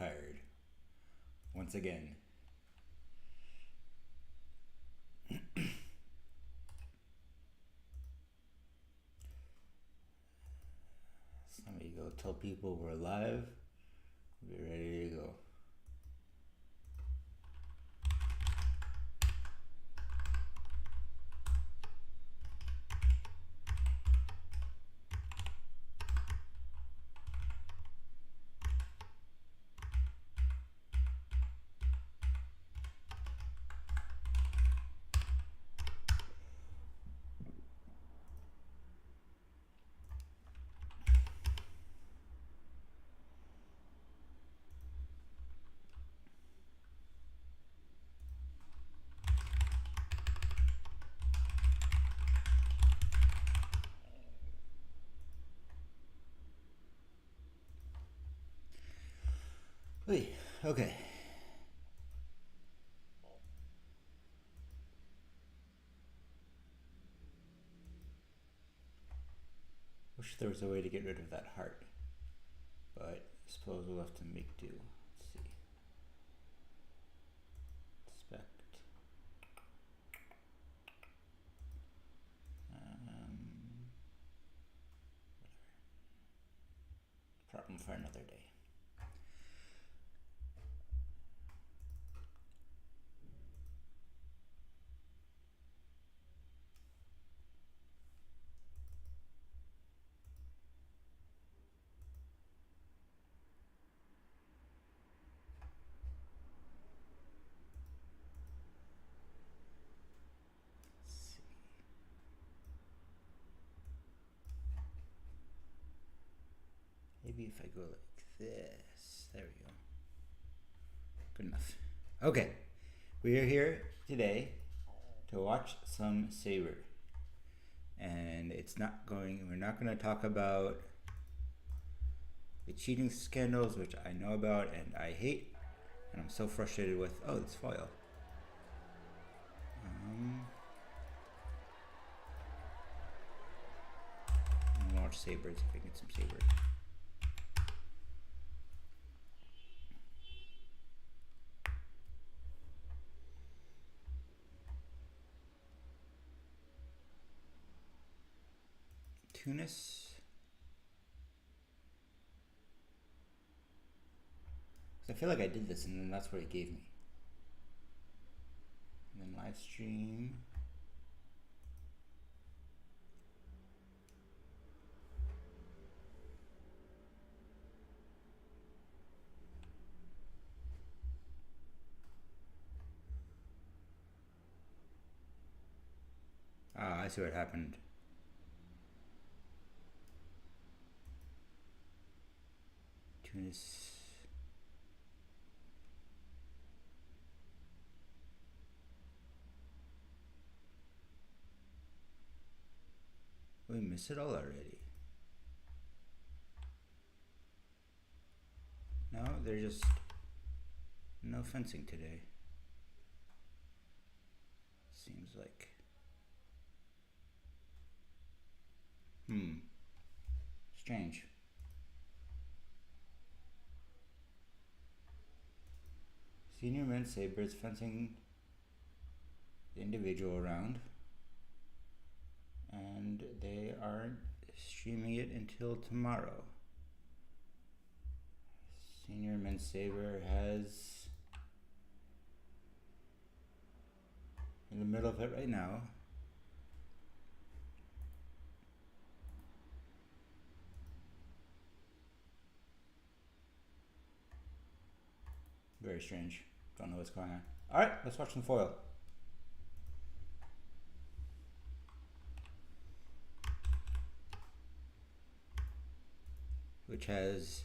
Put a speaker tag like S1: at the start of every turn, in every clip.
S1: tired. Once again. Somebody go tell people we're live. Be ready to go. Okay. Wish there was a way to get rid of that heart, but I suppose we'll have to make do. Let's see. Inspect. Problem for another day. Maybe if I go like this, there we go. Good enough. Okay, we are here today to watch some Sabre. And we're not going to talk about the cheating scandals, which I know about and I hate. And I'm so frustrated with, it's foil. I'm going to watch Sabres if I get some Sabres. Tunis. I feel like I did this and then that's what it gave me. And then live stream. I see what happened. Tunis. We missed it all already. No, there's just no fencing today. Seems like. Strange. Senior men's Sabres fencing the individual round, and they aren't streaming it until tomorrow. Senior men's Sabre has, in the middle of it right now, very strange. Don't know what's going on. Alright, let's watch some foil. Which has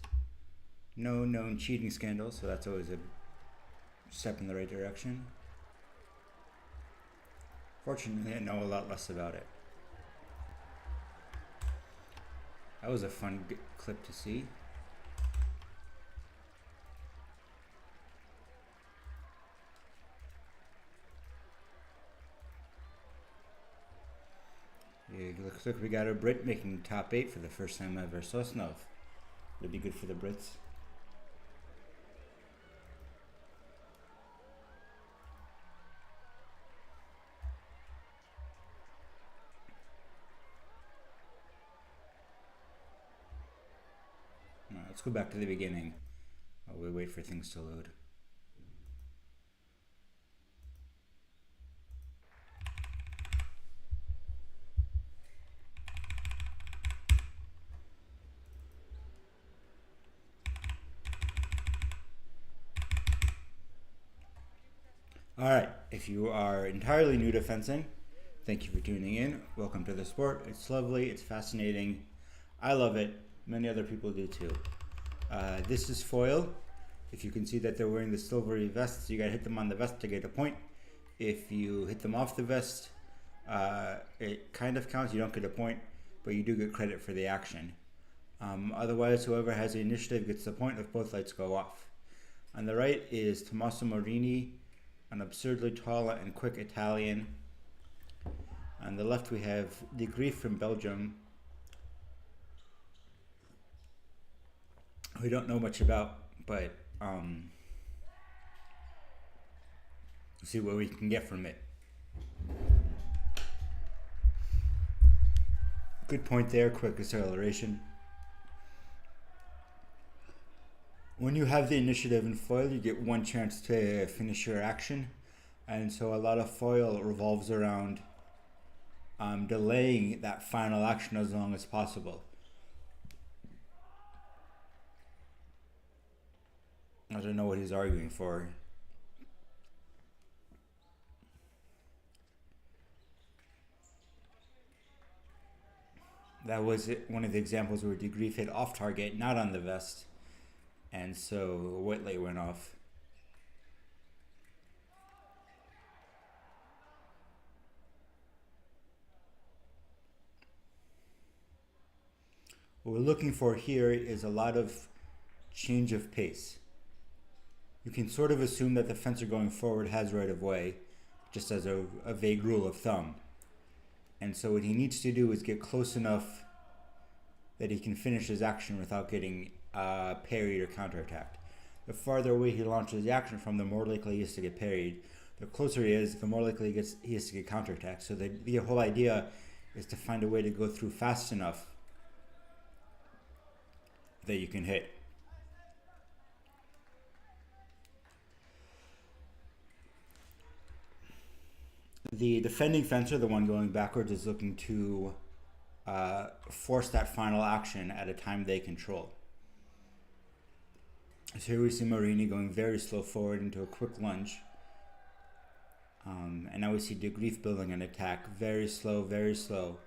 S1: no known cheating scandals, so that's always a step in the right direction. Fortunately, I know a lot less about it. That was a fun clip to see. It looks like we got a Brit making top 8 for the first time ever. So Snov. It'll be good for the Brits. Let's go back to the beginning while we wait for things to load. Alright, if you are entirely new to fencing, thank you for tuning in. Welcome to the sport. It's lovely, it's fascinating. I love it. Many other people do too. This is foil. If you can see that they're wearing the silvery vests, you gotta hit them on the vest to get a point. If you hit them off the vest, it kind of counts. You don't get a point, but you do get credit for the action. Otherwise, whoever has the initiative gets the point if both lights go off. On the right is Tommaso Marini, an absurdly tall and quick Italian. On the left we have De Grief from Belgium, who we don't know much about, but see what we can get from it. Good point there, quick acceleration. When you have the initiative in foil, you get one chance to finish your action, and so a lot of foil revolves around delaying that final action as long as possible. I don't know what he's arguing for. That was one of the examples where De Grief hit off target, not on the vest. And so white light went off. What we're looking for here is a lot of change of pace. You can sort of assume that the fencer going forward has right of way, just as a vague rule of thumb. And so what he needs to do is get close enough that he can finish his action without getting parried or counterattacked. The farther away he launches the action from, the more likely he is to get parried. The closer he is, the more likely he is to get counterattacked. So the whole idea is to find a way to go through fast enough that you can hit. The defending fencer, the one going backwards, is looking to force that final action at a time they control. So here we see Marini going very slow forward into a quick lunge. And now we see De Grief building an attack, very slow, very slow.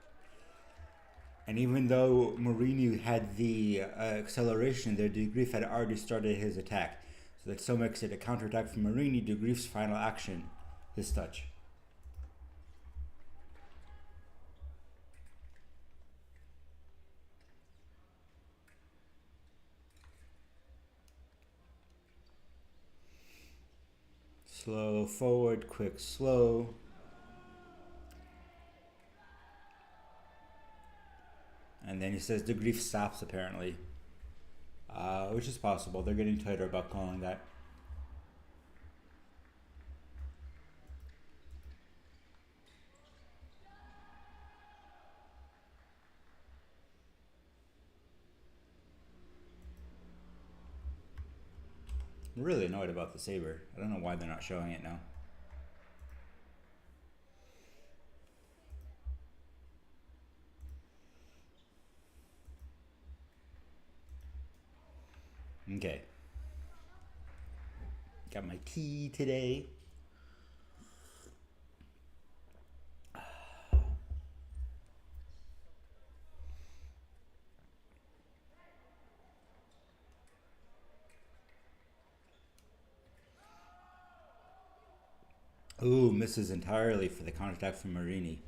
S1: And even though Marini had the acceleration there, De Grief had already started his attack. So that so makes it a counterattack from Marini, De Grief's final action, his touch. Slow, forward, quick, slow. And then he says De Grief stops apparently, which is possible. They're getting tighter about calling that. I'm really annoyed about the saber. I don't know why they're not showing it now. Okay. Got my tea today. Ooh, misses entirely for the counterattack from Marini.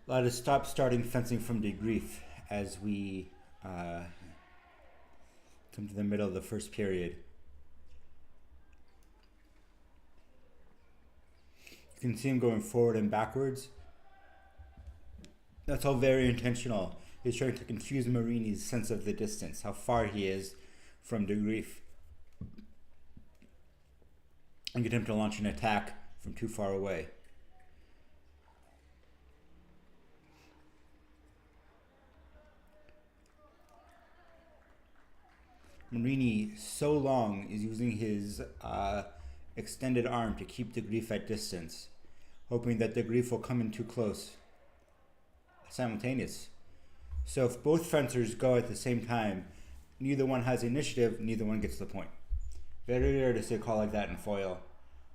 S1: A lot of stop-starting fencing from De Grief as we come to the middle of the first period. You can see him going forward and backwards. That's all very intentional. He's trying to confuse Marini's sense of the distance, how far he is from De Grief, and get him to launch an attack from too far away. Marini so long is using his extended arm to keep the Grief at distance, hoping that the Grief will come in too close. Simultaneous. So if both fencers go at the same time, neither one has initiative, neither one gets the point. Very rare to see a call like that in foil.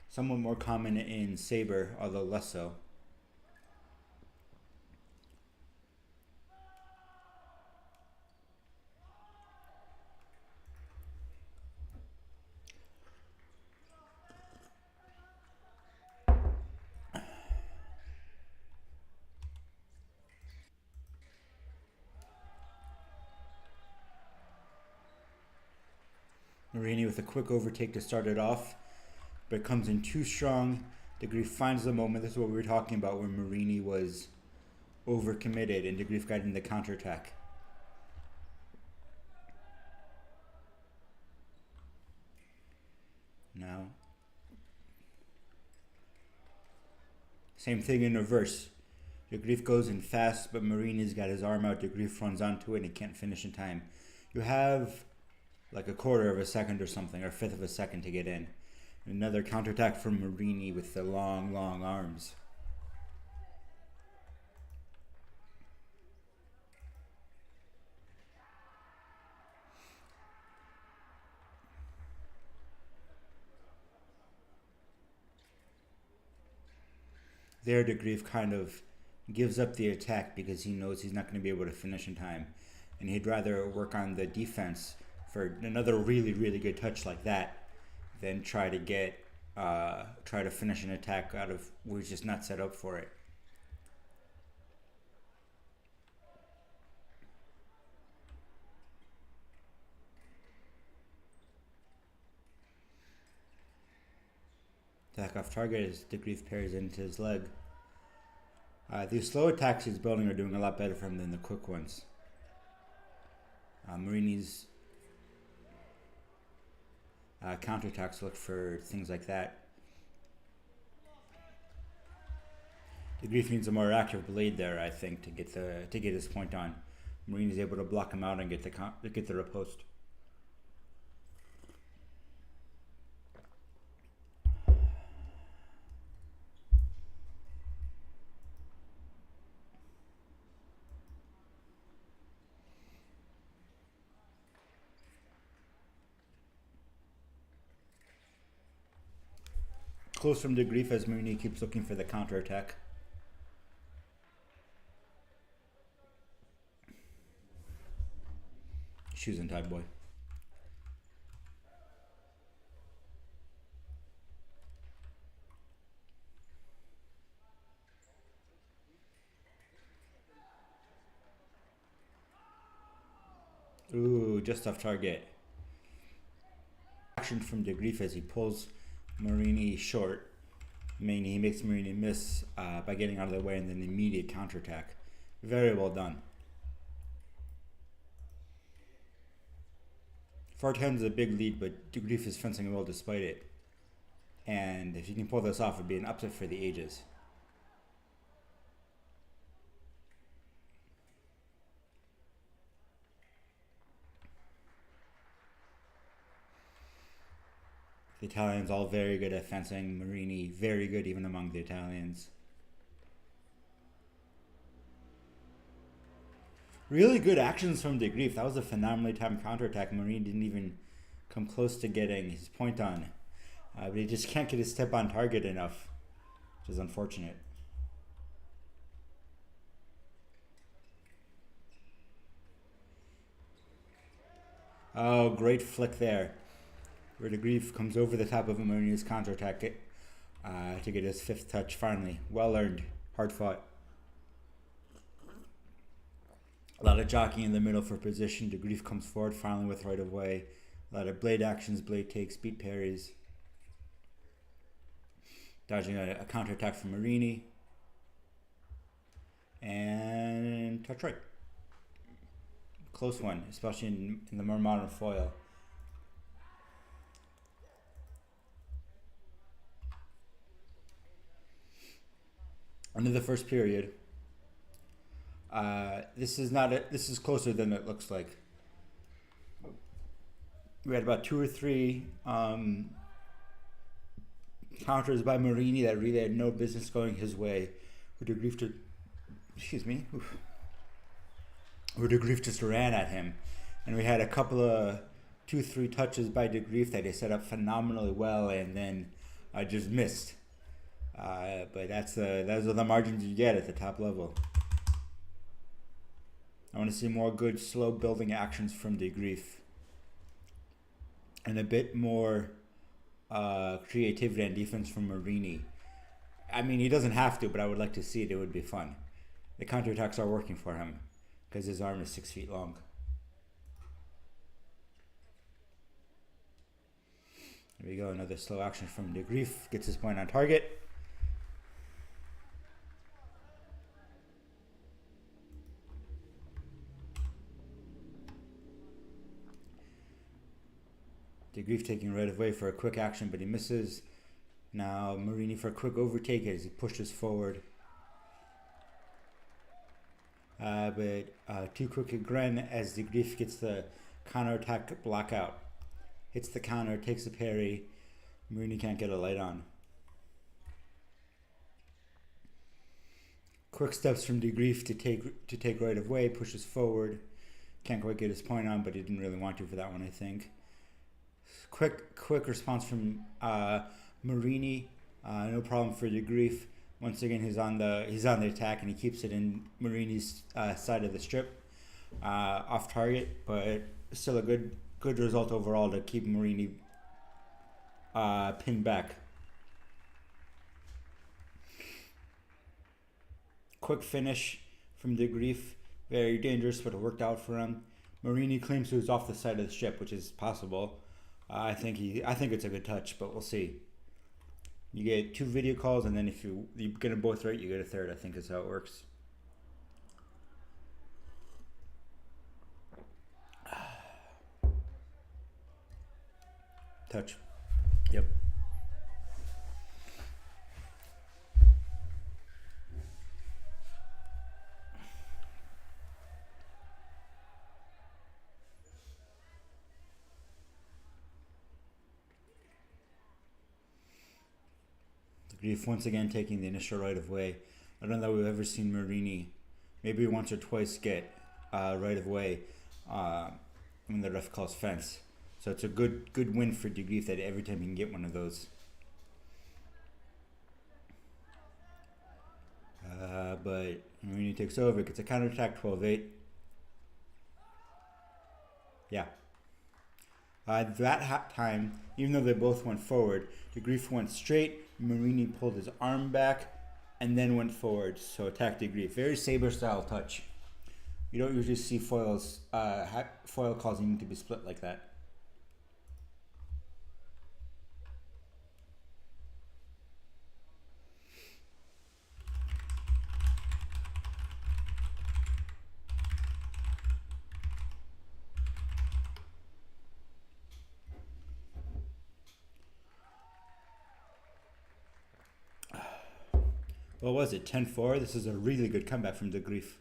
S1: Somewhat more common in sabre, although less so. Marini with a quick overtake to start it off, but it comes in too strong. The Grief finds the moment. This is what we were talking about, where Marini was overcommitted and the Grief got in the counterattack. Now, same thing in reverse. The Grief goes in fast, but Marini's got his arm out. The Grief runs onto it and he can't finish in time. You have like a quarter of a second or something, or a fifth of a second to get in. Another counterattack from Marini with the long, long arms. There, the Grief kind of gives up the attack because he knows he's not going to be able to finish in time. And he'd rather work on the defense for another really, really good touch like that than try to finish an attack out of where he's just not set up for it. Attack off target as the Grief parries into his leg. These slow attacks he's building are doing a lot better for him than the quick ones. Marini's counterattacks look for things like that. The Grief needs a more active blade there, I think, to get his point on. Marini's able to block him out and get the riposte. Close from the Grief as Marini keeps looking for the counterattack. Shoes and tie, boy. Ooh, just off target. Action from the Grief as he pulls Marini short. He makes Marini miss by getting out of the way, and then the immediate counterattack. Very well done. 4-10 is a big lead, but the Grief is fencing well despite it. And if you can pull this off, it would be an upset for the ages. The Italians all very good at fencing. Marini very good even among the Italians. Really good actions from the Grief. That was a phenomenally timed counterattack. Marini didn't even come close to getting his point on. But he just can't get his step on target enough, which is unfortunate. Oh, great flick there, where the Grief comes over the top of Marini's counterattack to get his 5th touch finally. Well earned, hard fought. A lot of jockeying in the middle for position. The Grief comes forward finally with right of way. A lot of blade actions, blade takes, beat parries. Dodging a counterattack from Marini. And touch right. Close one, especially in the more modern foil. End of the first period. This is closer than it looks like. we had about 2 or 3 counters by Marini that really had no business going his way. Who de Grief to, excuse me, who de Grief just ran at him, and we had a couple of 2-3 touches by de Grief that he set up phenomenally well, and then just missed. But those are the margins you get at the top level. I want to see more good slow building actions from de Grief, and a bit more creativity and defense from Marini. I mean, he doesn't have to, but I would like to see it. It would be fun. The counterattacks are working for him because his arm is 6 feet long. There we go. Another slow action from de Grief. Gets his point on target. De Grief taking right away for a quick action, but he misses. Now Marini for a quick overtake as he pushes forward. But too quick again as de Grief gets the counterattack blockout. Hits the counter, takes the parry. Marini can't get a light on. Quick steps from de Grief to take right away, pushes forward. Can't quite get his point on, but he didn't really want to for that one, I think. Quick response from Marini. No problem for de Grief. Once again, he's on the attack, and he keeps it in Marini's side of the strip, off target, but still a good result overall to keep Marini pinned back. Quick finish from de Grief, very dangerous, but it worked out for him. Marini claims he was off the side of the strip, which is possible. I think it's a good touch, but we'll see. You get 2 video calls, and then if you get them both right, you get a third. I think is how it works. Touch. Yep. Grief once again taking the initial right of way. I don't know that we've ever seen Marini, maybe once or twice, get right of way when the ref calls fence. So it's a good win for de Grief that every time he can get one of those. But Marini takes over, gets a counterattack, 12-8. Yeah. That time, even though they both went forward, de Grief went straight. Marini pulled his arm back and then went forward, so attacked de Grief. Very saber style touch. You don't usually see foil calls needing to be split like that. What was it, 10-4? This is a really good comeback from de Grief.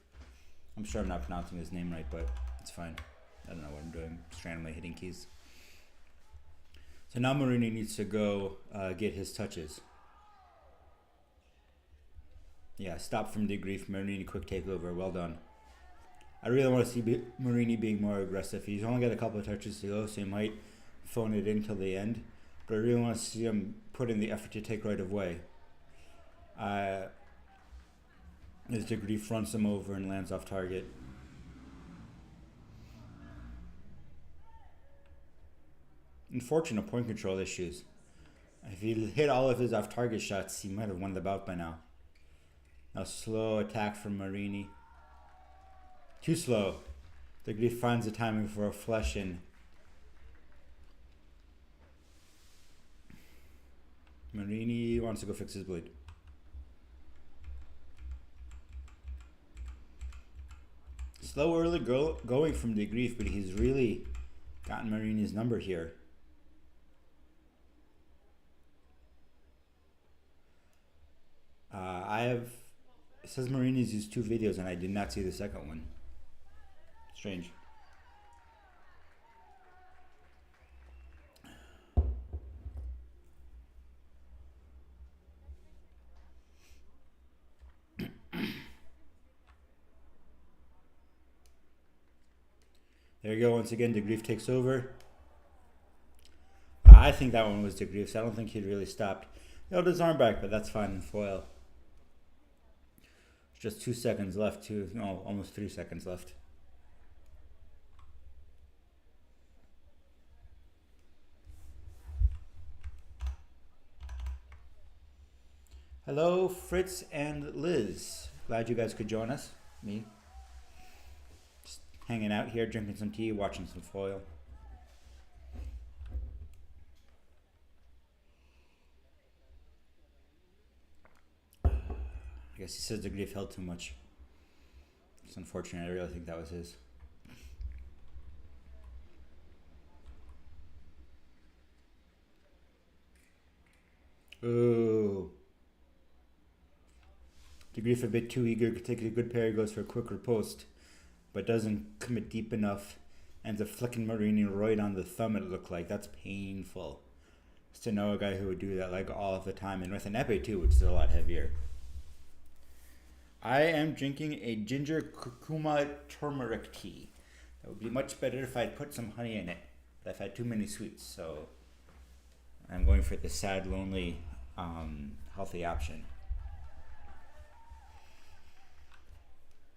S1: I'm sure I'm not pronouncing his name right, but it's fine. I don't know what I'm doing. Just randomly hitting keys. So now Marini needs to go get his touches. Yeah, stop from de Grief. Marini quick takeover. Well done. I really want to see Marini being more aggressive. He's only got a couple of touches to go, so he might phone it in till the end. But I really want to see him put in the effort to take right of way. As de Grief runs him over and lands off target. Unfortunate point control issues. If he hit all of his off target shots, he might have won the bout by now. Now slow attack from Marini. Too slow. De Grief finds the timing for a flush in. Marini wants to go fix his bleed. Slow early going from de Grief, but he's really gotten Marini's number here. It says Marini's used 2 videos and I did not see the second one. Strange. There you go. Once again, De Grief takes over. I think that one was De Grief's. I don't think he'd really stopped. He held his arm back, but that's fine in foil. Just 2 seconds left. Almost 3 seconds left. Hello, Fritz and Liz. Glad you guys could join us. Me. Just hanging out here, drinking some tea, watching some foil. I guess he says De Grief held too much. It's unfortunate. I really think that was his. Ooh. De Grief a bit too eager, could take a good parry, goes for a quick riposte, but doesn't commit deep enough. Ends up flicking Marini right on the thumb, it looked like. That's painful. Just to know a guy who would do that like all of the time, and with an epee too, which is a lot heavier. I am drinking a ginger curcuma turmeric tea. That would be much better if I'd put some honey in it, but I've had too many sweets, so I'm going for the sad, lonely, healthy option.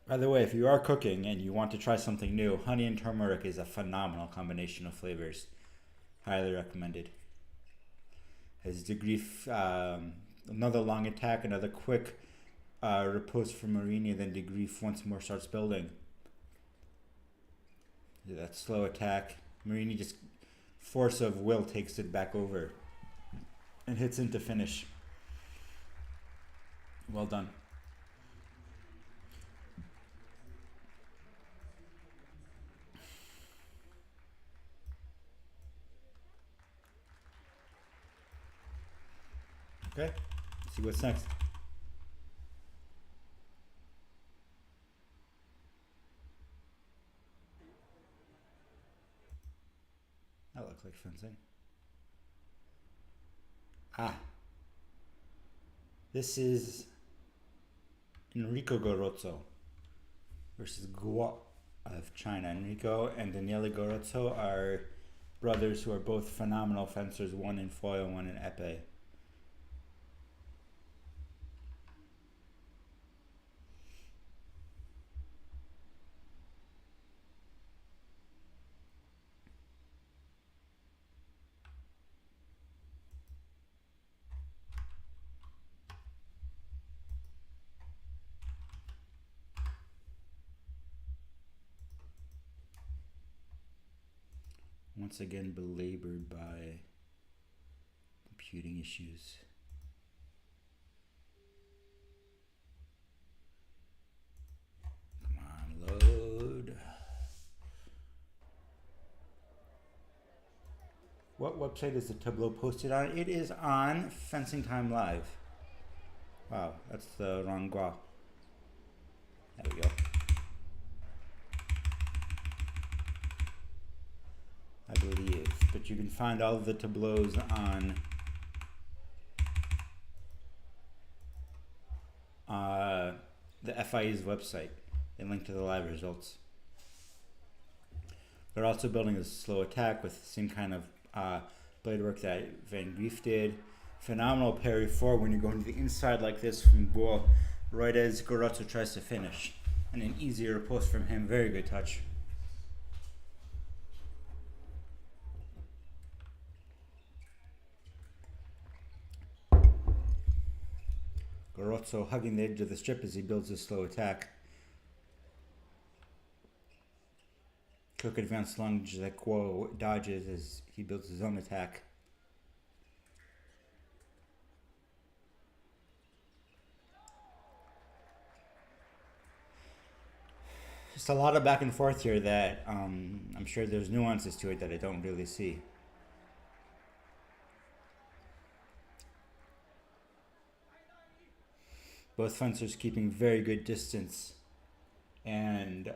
S1: By the way, if you are cooking and you want to try something new, honey and turmeric is a phenomenal combination of flavors. Highly recommended. As De Grief, another long attack, another quick riposte from Marini, then De Grief once more starts building. That slow attack. Marini just, force of will, takes it back over and hits into finish. Well done. Okay, let's see what's next. That looks like fencing. This is Enrico Gorozzo versus Guo of China. Enrico and Daniele Gorozzo are brothers who are both phenomenal fencers, one in foil, one in epee. Once again belabored by computing issues. Come on, load. What website is the tableau posted on? It is on Fencing Time Live. Wow, that's the wrong Gua. There we go. I believe, but you can find all of the tableaus on the FIE's website. They link to the live results. They're also building a slow attack with the same kind of blade work that Van Grief did. Phenomenal parry forward when you're going to the inside like this from Guo, right as Gorozzo tries to finish. And an easier post from him. Very good touch. Gorozzo hugging the edge of the strip as he builds his slow attack. Quick advanced lunge that Guo dodges as he builds his own attack. Just a lot of back and forth here that I'm sure there's nuances to it that I don't really see. Both fencers keeping very good distance and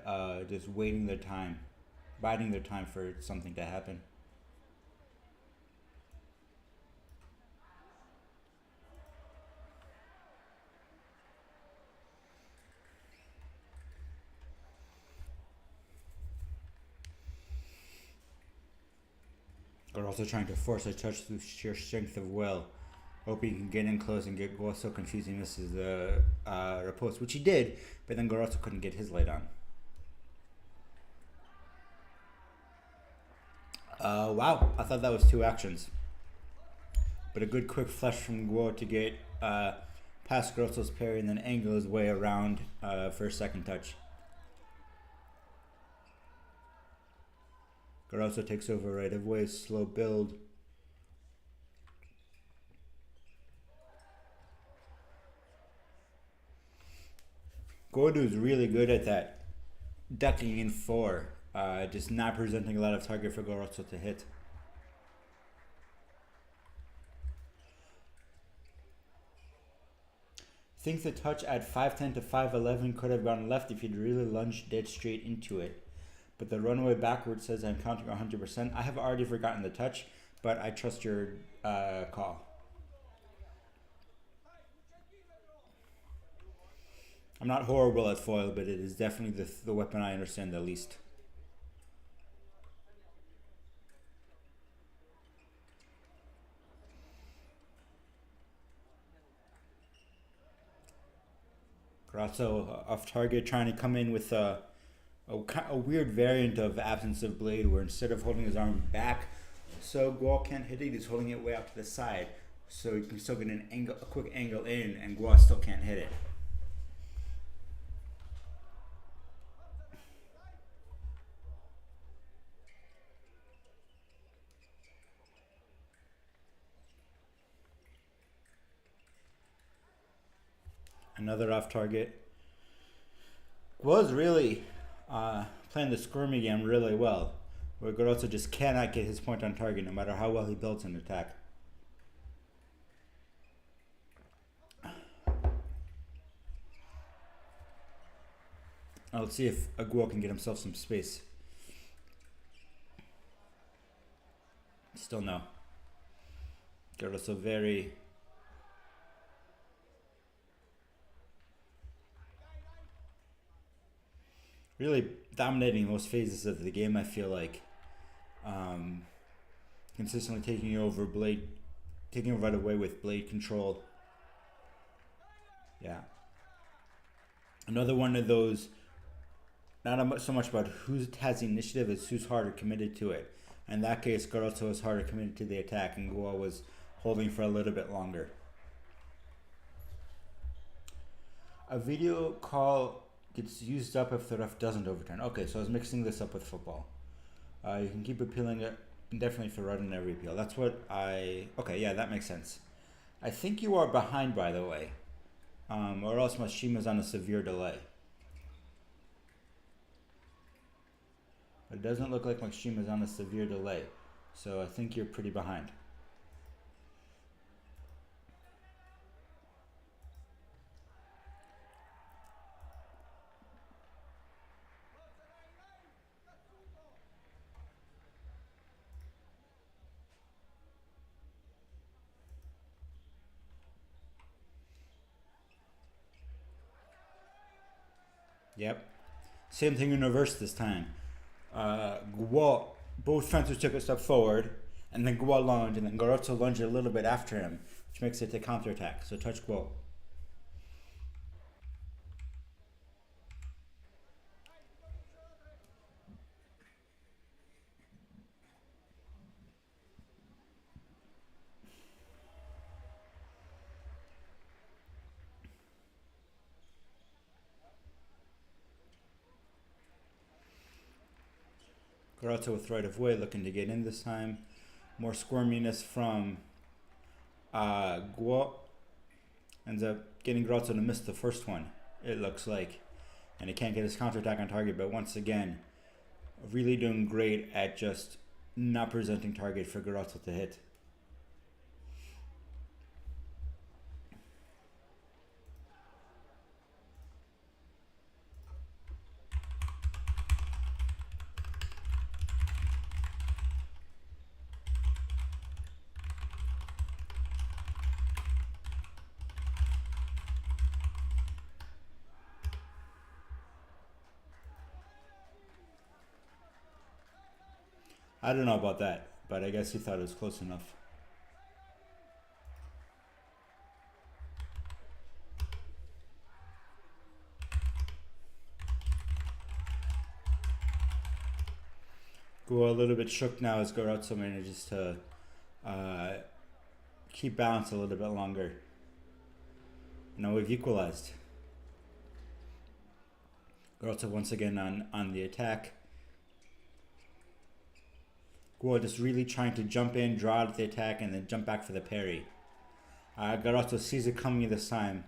S1: just waiting their time, biding their time for something to happen. They're also trying to force a touch through sheer strength of will. Hoping he can get in close and get Guo so confused he misses the riposte, which he did, but then Garoto couldn't get his light on. Wow, I thought that was 2 actions. But a good quick flush from Guo to get past Garoto's parry and then angle his way around for a second touch. Garoto takes over right away, slow build. Gordo is really good at that, ducking in 4, just not presenting a lot of target for Garoto to hit. Think the touch at 5'10 to 5'11 could have gone left if he'd really lunged dead straight into it. But the runaway backwards says I'm counting 100%. I have already forgotten the touch, but I trust your call. I'm not horrible at foil, but it is definitely the weapon I understand the least. Garoto off target, trying to come in with a weird variant of absence of blade, where instead of holding his arm back so Guo can't hit it, he's holding it way out to the side, so you can still get a quick angle in, and Guo still can't hit it. Another off target. Was really playing the squirmy game really well, where Garoto just cannot get his point on target no matter how well he builds an attack. Now let's see if Guo can get himself some space. Still no. Garoto very... really dominating most phases of the game, I feel like. Consistently taking over right away with blade control. Yeah. Another one of those, not so much about who has the initiative as who's harder committed to it. In that case, Garoto was harder committed to the attack, and Guo was holding for a little bit longer. A video call gets used up if the ref doesn't overturn. Okay, so I was mixing this up with football. You can keep appealing it indefinitely for right in every appeal. That's what okay, yeah, that makes sense. I think you are behind, by the way. Or else Mashima's on a severe delay. But it doesn't look like Mashima's on a severe delay. So I think you're pretty behind. Yep. Same thing in reverse this time. Guo, both fencers took a step forward, and then Guo lunged, and then Garoto lunged a little bit after him, which makes it a counterattack. So touch Guo. Garoto with right of way, looking to get in this time. More squirminess from Guo. Ends up getting Garoto to miss the first one, it looks like. And he can't get his counterattack on target, but once again, really doing great at just not presenting target for Garoto to hit. I don't know about that. but I guess he thought it was close enough. Guo a little bit shook now as Gorotsu manages to keep balance a little bit longer. Now we've equalized. Gorotsu once again on the attack. Guo just really trying to jump in, draw out the attack, and then jump back for the parry. Gorotsu sees it coming this time,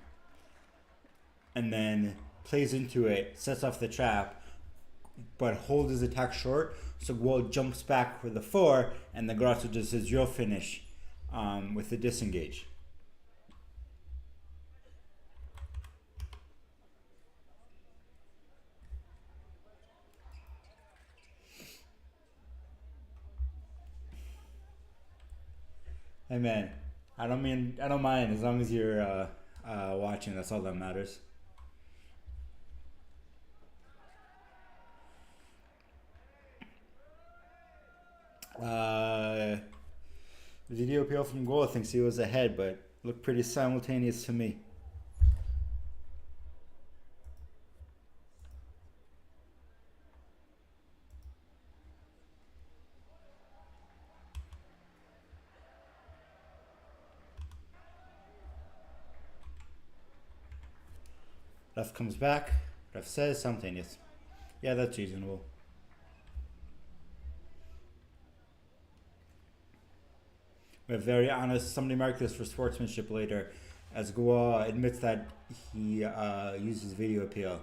S1: and then plays into it, sets off the trap, but holds his attack short, so Guo jumps back for the 4, and the Gorotsu does his real finish with the disengage. Hey man, I don't mind as long as you're watching. That's all that matters. Video appeal from Guo thinks he was ahead, but looked pretty simultaneous to me. Ref comes back. Ref says simultaneous. Yeah, that's reasonable. We're very honest. Somebody mark this for sportsmanship later, as Guo admits that he uses video appeal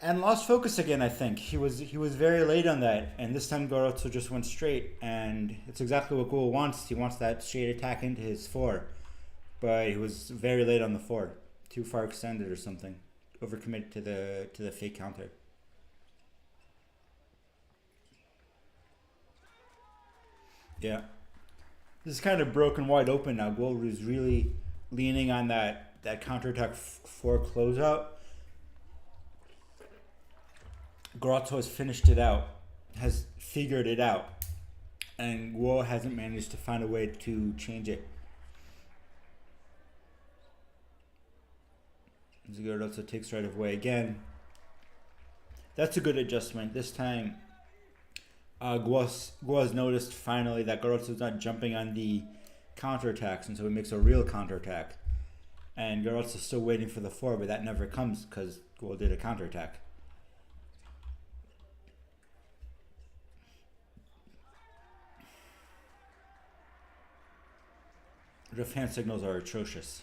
S1: and lost focus again. I think he was very late on that, and this time Gorotsu just went straight, and it's exactly what Guo wants. He wants that straight attack into his 4, but he was very late on the 4, too far extended or something, overcommitted to the fake counter. Yeah. This is kind of broken wide open now. Guo is really leaning on that counterattack 4 closeout. Gorotsu has finished it out, has figured it out, and Guo hasn't managed to find a way to change it. Gorotsu takes right away again. That's a good adjustment. This time, Guo has noticed finally that Gorotsu's not jumping on the counterattacks, and so he makes a real counterattack. And Gorotsu's still waiting for the 4, but that never comes because Guo did a counterattack. Ref hand signals are atrocious.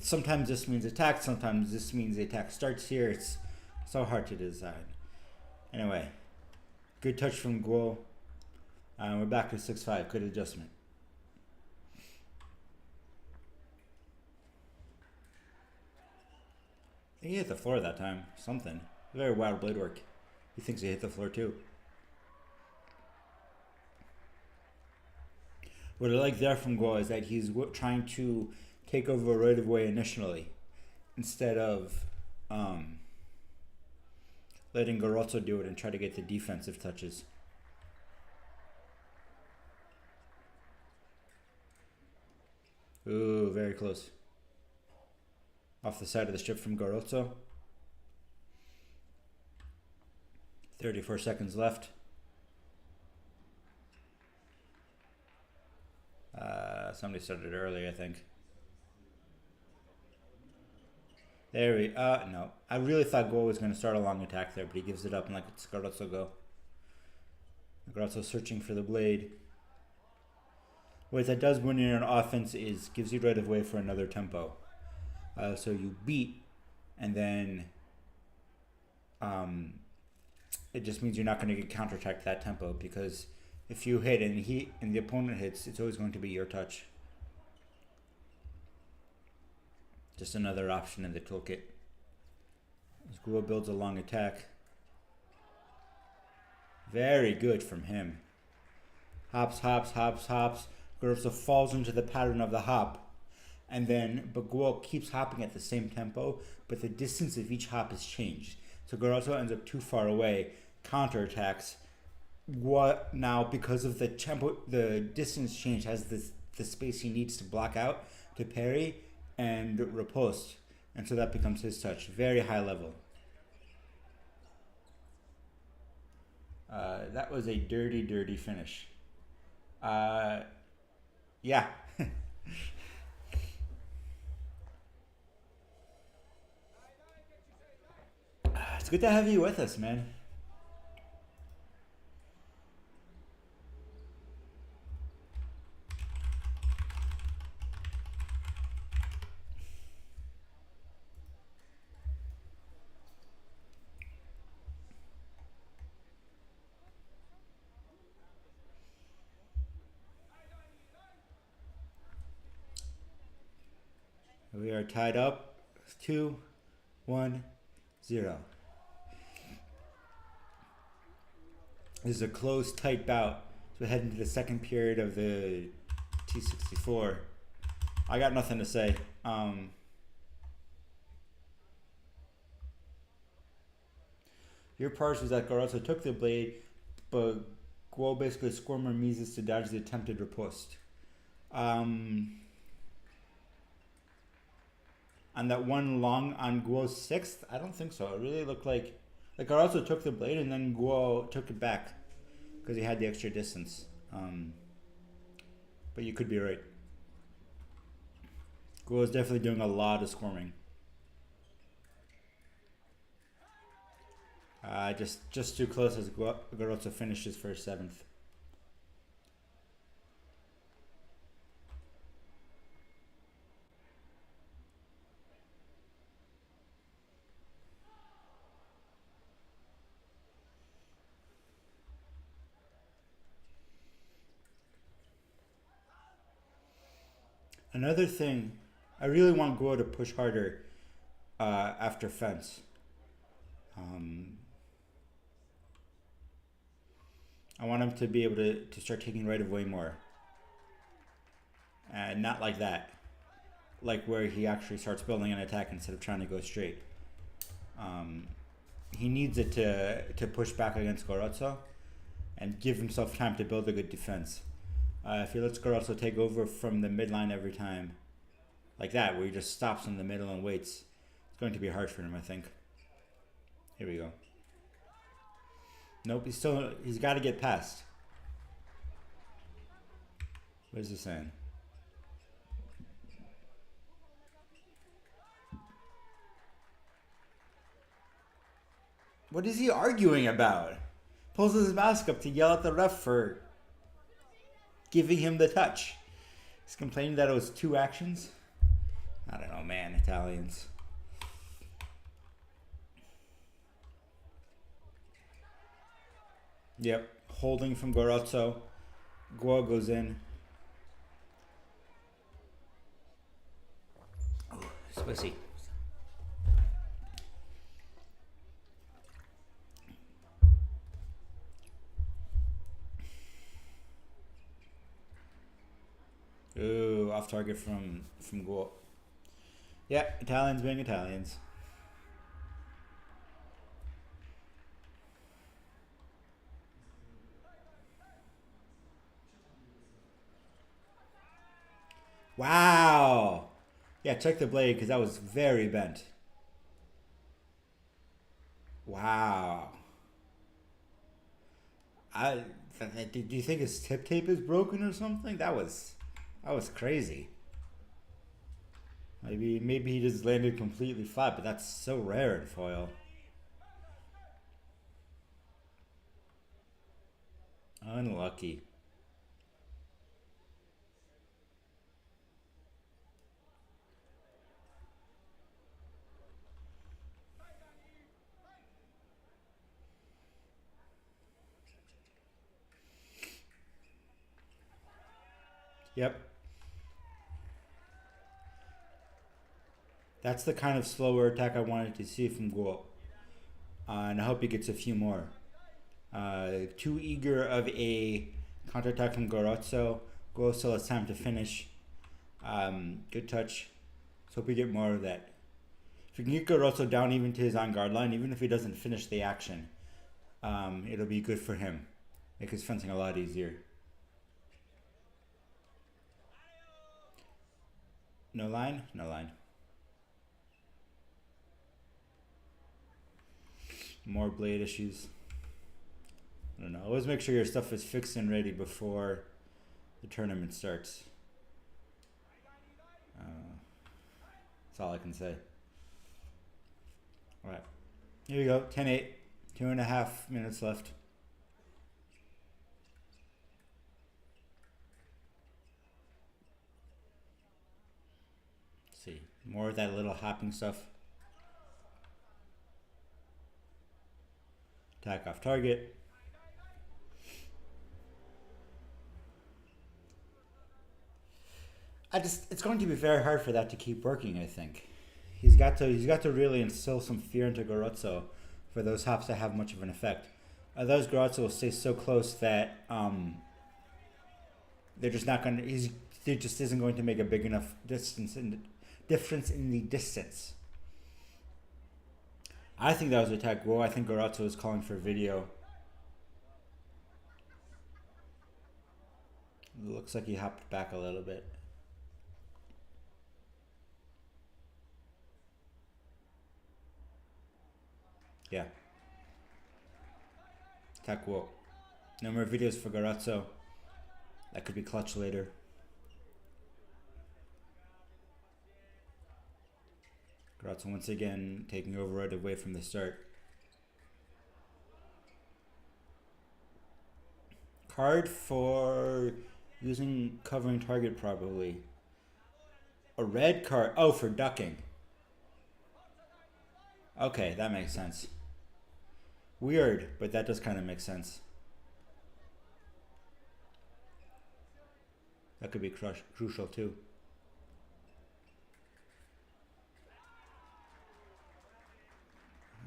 S1: Sometimes this means attack, sometimes this means the attack starts here. It's so hard to decide. Anyway, good touch from Guo. We're back to 6-5. Good adjustment. I think he hit the floor that time. Something. Very wild blade work. He thinks he hit the floor too. What I like there from Guo is that he's trying to take over right of way initially, instead of letting Gorotsu do it and try to get the defensive touches. Ooh, very close. Off the side of the strip from Gorotsu. 34 seconds left. Somebody started early, I think. There we no. I really thought Guo was going to start a long attack there, but he gives it up and lets Gorotsu go. Gorotsu searching for the blade. What that does when you're on offense is gives you right of way for another tempo. So you beat, and then it just means you're not going to get counterattacked that tempo, because if you hit and the opponent hits, it's always going to be your touch. Just another option in the toolkit. As Guo builds a long attack. Very good from him. Hops, hops, hops, hops. Gorotsu falls into the pattern of the hop. And then, but Guo keeps hopping at the same tempo, but the distance of each hop is changed. So Gorotsu ends up too far away, counterattacks, what now, because of the tempo, the distance change, has the space he needs to block out, to parry and riposte, and so that becomes his touch. Very high level. That was a dirty, dirty finish. Yeah. It's good to have you with us, man. We are tied up 2-1-0. This is a close, tight bout. So we head into the second period of the T64. I got nothing to say. Your part was that Garazzo took the blade, but Guo basically squirmed Mises to dodge the attempted riposte. And that one long on Guo's sixth, I don't think so. It really looked like Garazzo took the blade and then Guo took it back because he had the extra distance. But you could be right. Guo is definitely doing a lot of squirming. Just too close as Garazzo finishes for his seventh. Another thing, I really want Guo to push harder after fence. I want him to be able to start taking right of way more. And not like that. Like where he actually starts building an attack instead of trying to go straight. He needs it to push back against Garazzo and give himself time to build a good defense. If he lets Garazzo take over from the midline every time, like that, where he just stops in the middle and waits, it's going to be hard for him, I think. Here we go. Nope, he's got to get past. What is he saying? What is he arguing about? Pulls his mask up to yell at the ref for giving him the touch. He's complaining that it was 2 actions. I don't know, man. Italians. Yep. Holding from Garazzo. Guo goes in. Oh, spicy. Ooh, off target from Guo. Yeah, Italians being Italians. Wow. Yeah, check the blade because that was very bent. Wow. Do you think his tip tape is broken or something? That was crazy. Maybe he just landed completely flat, but that's so rare in foil. Unlucky. Yep. That's the kind of slower attack I wanted to see from Guo. And I hope he gets a few more. Too eager of a counterattack from Garazzo. Guo still has time to finish. Good touch. Let's hope we get more of that. If we can get Garazzo down even to his on-guard line, even if he doesn't finish the action, it'll be good for him. Make his fencing a lot easier. No line? No line. More blade issues. I don't know. Always make sure your stuff is fixed and ready before the tournament starts. That's all I can say. All right. Here we go. 10-8. 2.5 minutes left. Let's see. More of that little hopping stuff. Attack off target. It's going to be very hard for that to keep working, I think. He's got to really instill some fear into Gorotso for those hops to have much of an effect. Otherwise, Gorotso will stay so close that they're just not going to. There just isn't going to make a big enough difference in the distance. I think that was attack. Whoa, I think Gorotso is calling for video. Looks like he hopped back a little bit. Yeah. Attack whoa. No more videos for Gorotso. That could be clutch later. Gorotso once again taking over right away from the start. Card for using covering target probably. A red card. Oh, for ducking. Okay, that makes sense. Weird, but that does kind of make sense. That could be crucial too.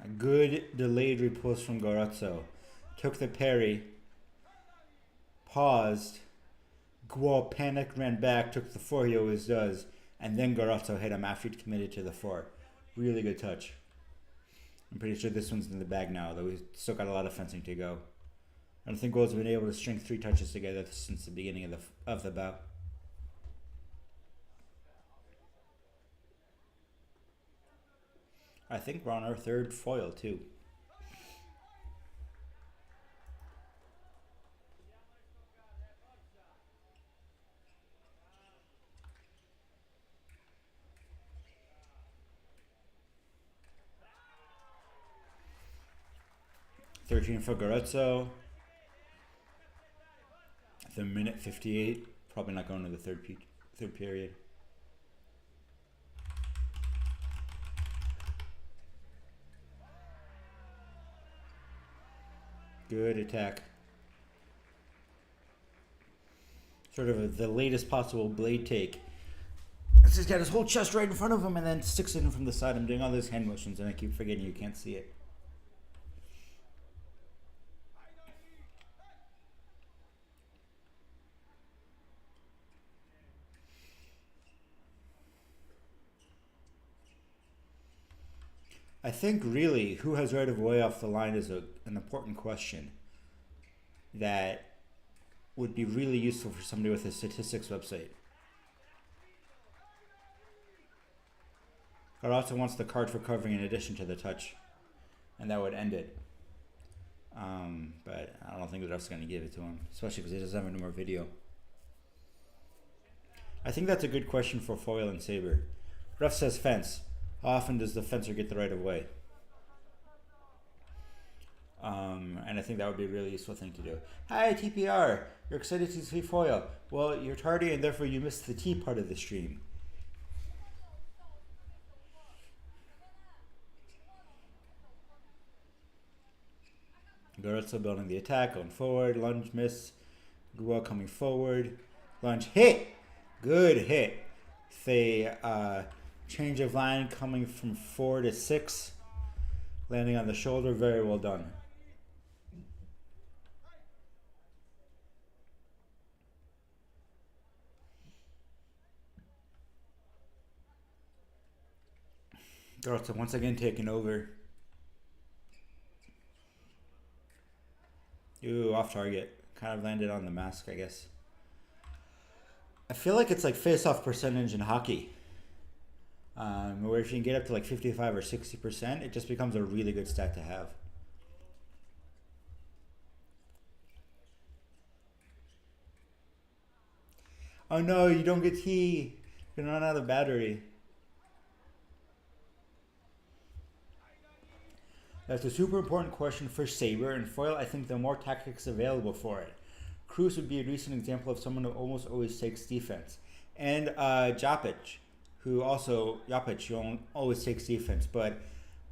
S1: A good delayed repulse from Gorotso. Took the parry. Paused. Guo panicked, ran back, took the 4, he always does. And then Gorotso hit him after he'd committed to the 4. Really good touch. I'm pretty sure this one's in the bag now, though we've still got a lot of fencing to go. I don't think Guo's been able to string 3 touches together since the beginning of the bout. I think we're on our 3rd foil too. $13 for Gorotso. The minute 58. Probably not going to the third period. Good attack. Sort of the latest possible blade take. He's got his whole chest right in front of him and then sticks it in from the side. I'm doing all those hand motions and I keep forgetting you can't see it. I think really who has right of way off the line is an important question that would be really useful for somebody with a statistics website. Gorotso wants the card for covering in addition to the touch, and that would end it. But I don't think the ref's going to give it to him, especially because he doesn't have any more video. I think that's a good question for foil and saber. Ref says fence. How often does the fencer get the right of way? And I think that would be a really useful thing to do. Hi, TPR. You're excited to see foil. Well, you're tardy and therefore you missed the T part of the stream. Gorotso building the attack, going forward. Lunge, miss. Guo coming forward. Lunge, hit. Good hit. They change of line coming from 4 to 6. Landing on the shoulder, very well done. Gorotso once again taking over. Ooh, off target. kind of landed on the mask, I guess. I feel like it's like face-off percentage in hockey. Where if you can get up to like 55 or 60%, it just becomes a really good stat to have. Oh no, you don't get tea. You're not out of battery. That's a super important question for Sabre, and Foil, I think there are more tactics available for it. Cruz would be a recent example of someone who almost always takes defense. And Jopic, who always takes defense, but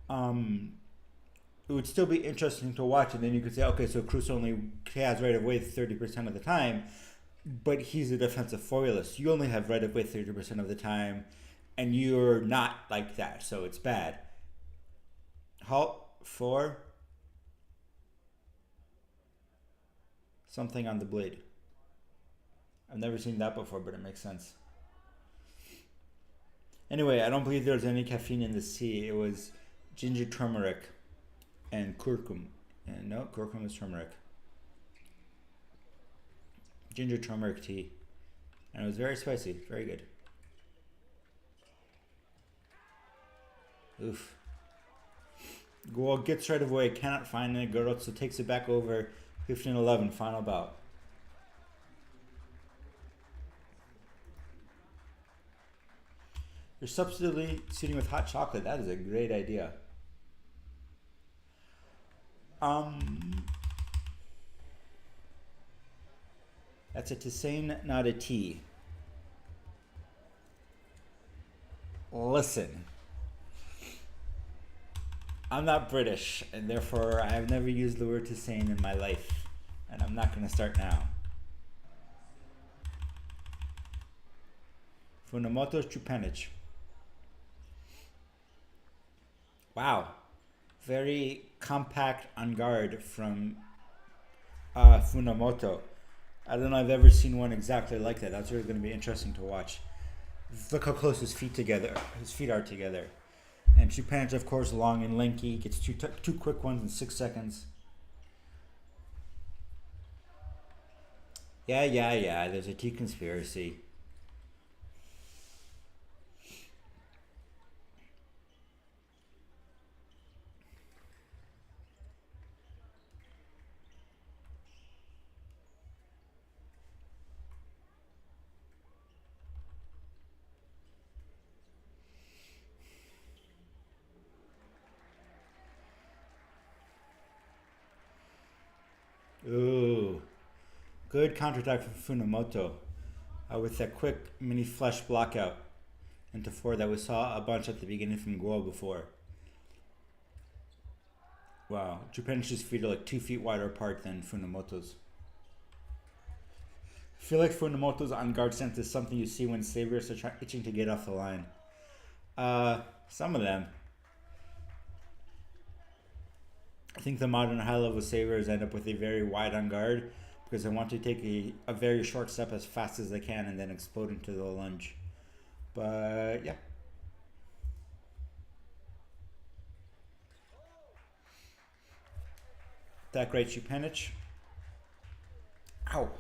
S1: it would still be interesting to watch, and then you could say, okay, so Cruz only has right of way 30% of the time, but he's a defensive foilist. You only have right of way 30% of the time, and you're not like that, so it's bad. Halt for something on the blade. I've never seen that before, but it makes sense. Anyway, I don't believe there was any caffeine in this tea. It was ginger, turmeric, and curcum. And no, curcum is turmeric. Ginger turmeric tea. And it was very spicy. Very good. Oof. Goal gets right away. Cannot find it. Gorotsu takes it back over. 15-11. Final bout. You're substituting with hot chocolate. That is a great idea. That's a tisane, not a tea. Listen. I'm not British, and therefore I have never used the word tisane in my life. And I'm not going to start now. Funamoto's Chupenich. Wow. Very compact on guard from Funamoto. I don't know if I've ever seen one exactly like that. That's really going to be interesting to watch. Look how close his feet are together. And Chupenich, of course, long and lanky. Gets two quick ones in 6 seconds. Yeah. There's a tea conspiracy. Ooh. Good counterattack from Funamoto with that quick mini flush blockout into 4 that we saw a bunch at the beginning from Guo before. Wow, Chupenich's feet are like 2 feet wider apart than Funamoto's. I feel like Funamoto's on guard stance is something you see when sabers are itching to get off the line. Some of them. I think the modern high-level sabers end up with a very wide on guard because they want to take a very short step as fast as they can and then explode into the lunge. But, yeah. That great Chupenich. Ow.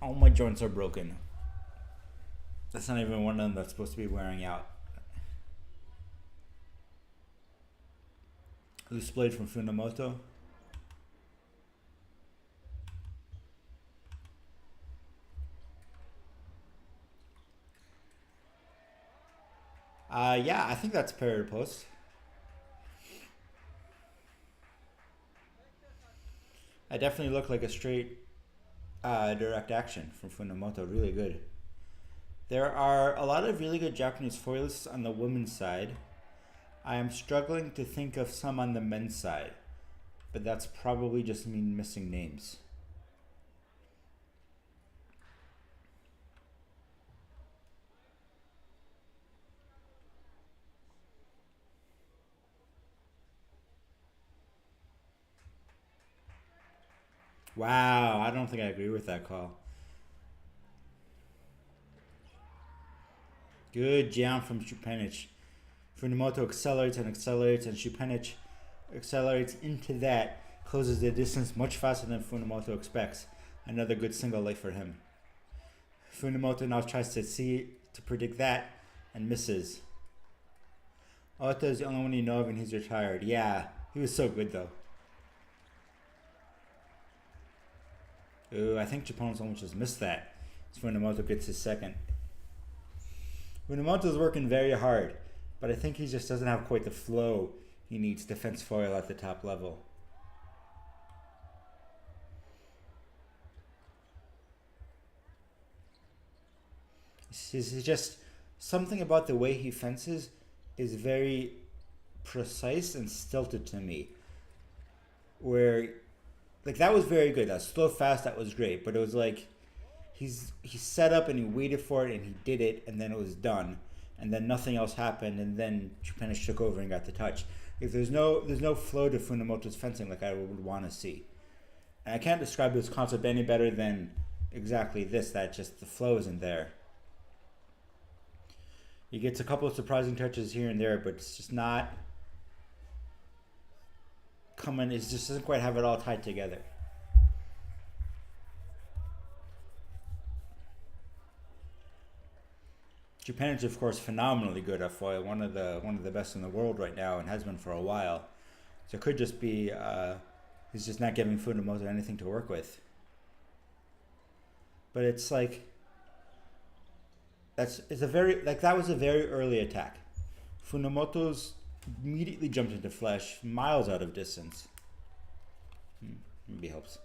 S1: All my joints are broken. That's not even one of them that's supposed to be wearing out. Loose blade from Funamoto. Yeah, I think that's parry to post. I definitely look like a straight direct action from Funamoto. Really good. There are a lot of really good Japanese foilists on the women's side. I am struggling to think of some on the men's side, but that's probably just me missing names. Wow, I don't think I agree with that call. Good jump from Chupenich. Funamoto accelerates, and Chupenich accelerates into that, closes the distance much faster than Funamoto expects. Another good single leg for him. Funamoto now tries to predict that and misses. Ota is the only one you know of and he's retired. Yeah, he was so good though. Ooh, I think Japan's almost just missed that. Funamoto gets his second. Funamoto's working very hard, but I think he just doesn't have quite the flow he needs to fence foil at the top level. It's just something about the way he fences is very precise and stilted to me. Where, like, that was very good. That slow fast, that was great. But it was like he set up and he waited for it and he did it and then it was done and then nothing else happened and then Chupenich took over and got the touch. If there's no flow to Funamoto's fencing like I would want to see. And I can't describe this concept any better than exactly this, that just the flow isn't there. He gets a couple of surprising touches here and there, but it's just not coming. It just doesn't quite have it all tied together. Chupenich, of course, phenomenally good at foil, one of the best in the world right now, and has been for a while. So it could just be he's just not giving Funamoto anything to work with. But it's like that was a very early attack. Funamoto's immediately jumped into flesh, miles out of distance. Maybe helps.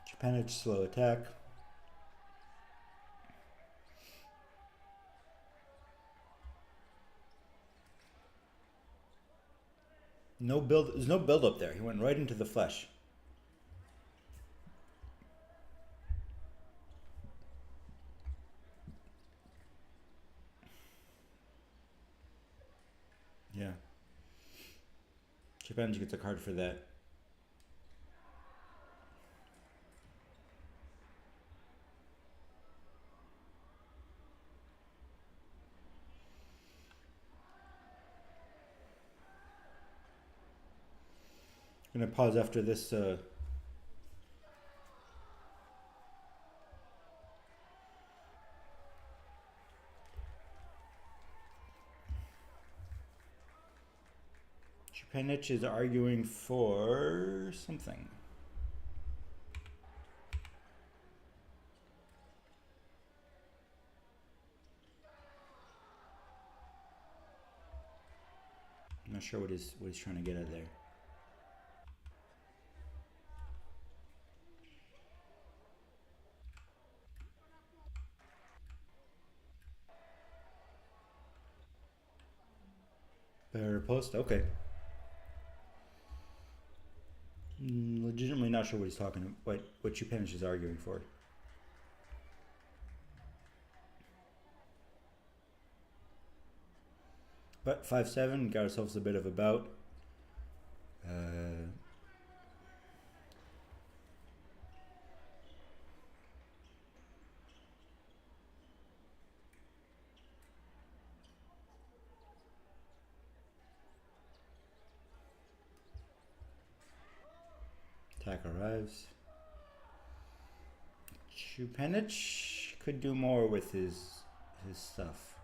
S1: Chupenich slow attack. There's no build up there. He went right into the flesh. Yeah. Chupenich gets a card for that. I'm gonna pause after this. Chupenich is arguing for something. I'm not sure what he's trying to get at there. Better post? Okay. Legitimately not sure what he's talking about, what Chupenich is arguing for. But 5-7, got ourselves a bit of a bout. Attack arrives. Chupenich could do more with his stuff.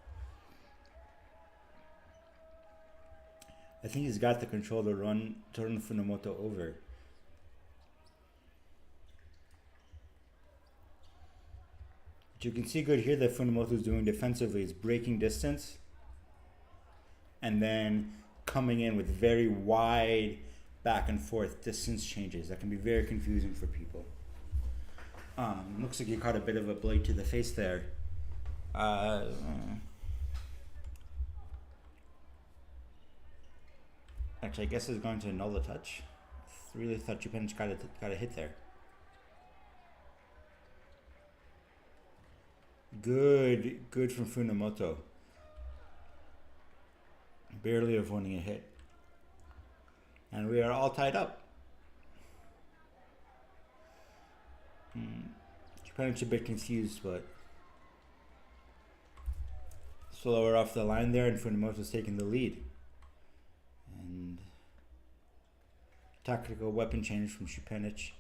S1: I think he's got the control to run Funamoto over. What you can see good here that Funamoto is doing defensively is breaking distance and then coming in with very wide back and forth distance changes that can be very confusing for people. Looks like he caught a bit of a blade to the face there. Actually, I guess it's going to annul the touch. Really thought Chupenich got a hit there. Good from Funamoto. barely avoiding a hit. And we are all tied up. Japan's a bit confused, but slower off the line there, and Funamoto's taking the lead. And tactical weapon change from Chupanich.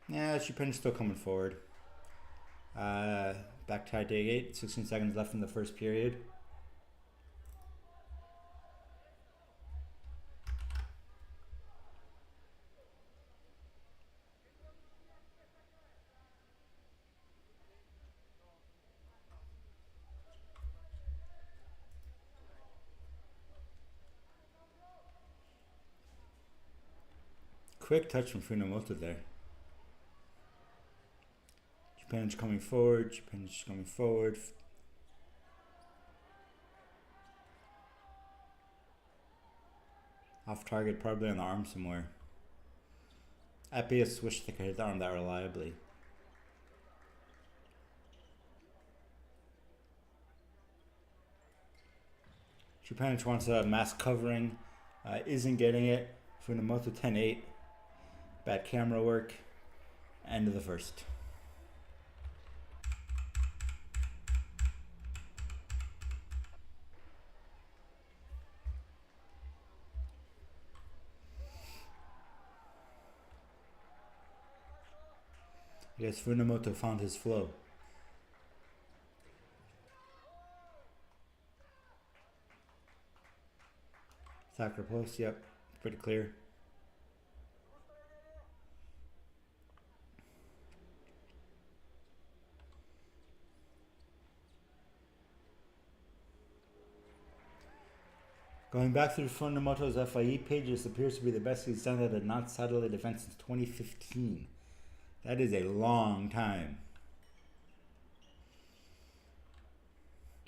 S1: Yeah, Chupanich still coming forward. Back tie day 8, 16 seconds left in the first period. Quick touch from Funamoto there. Chupanich coming forward, Chupanich coming forward. Off target, probably on the arm somewhere. Epi has switched the hit the arm that reliably. Chupanich wants a mask covering, isn't getting it. Funamoto 10-8. Bad camera work. End of the first. I guess Funamoto found his flow. Soccer post, yep, pretty clear. Going back through Funamoto's FIE page, this appears to be the best he's done at a non-satellite event since 2015. That is a long time.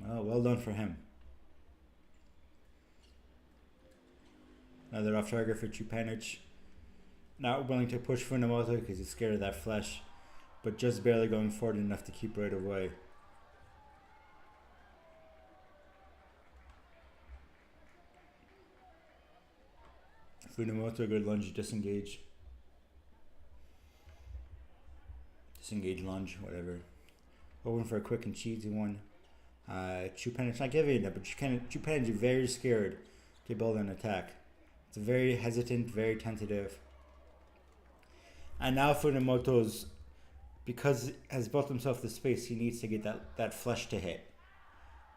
S1: Well done for him. Another off target for Chupanich. Not willing to push Funamoto because he's scared of that flesh, but just barely going forward enough to keep right away. Funamoto, good lunge, disengage. Disengage lunge, whatever. Hoping for a quick and cheesy one. Chupanich not giving it up, but Chupanich is very scared to build an attack. It's very hesitant, very tentative. And now Funamoto's, because has built himself the space, he needs to get that flesh to hit.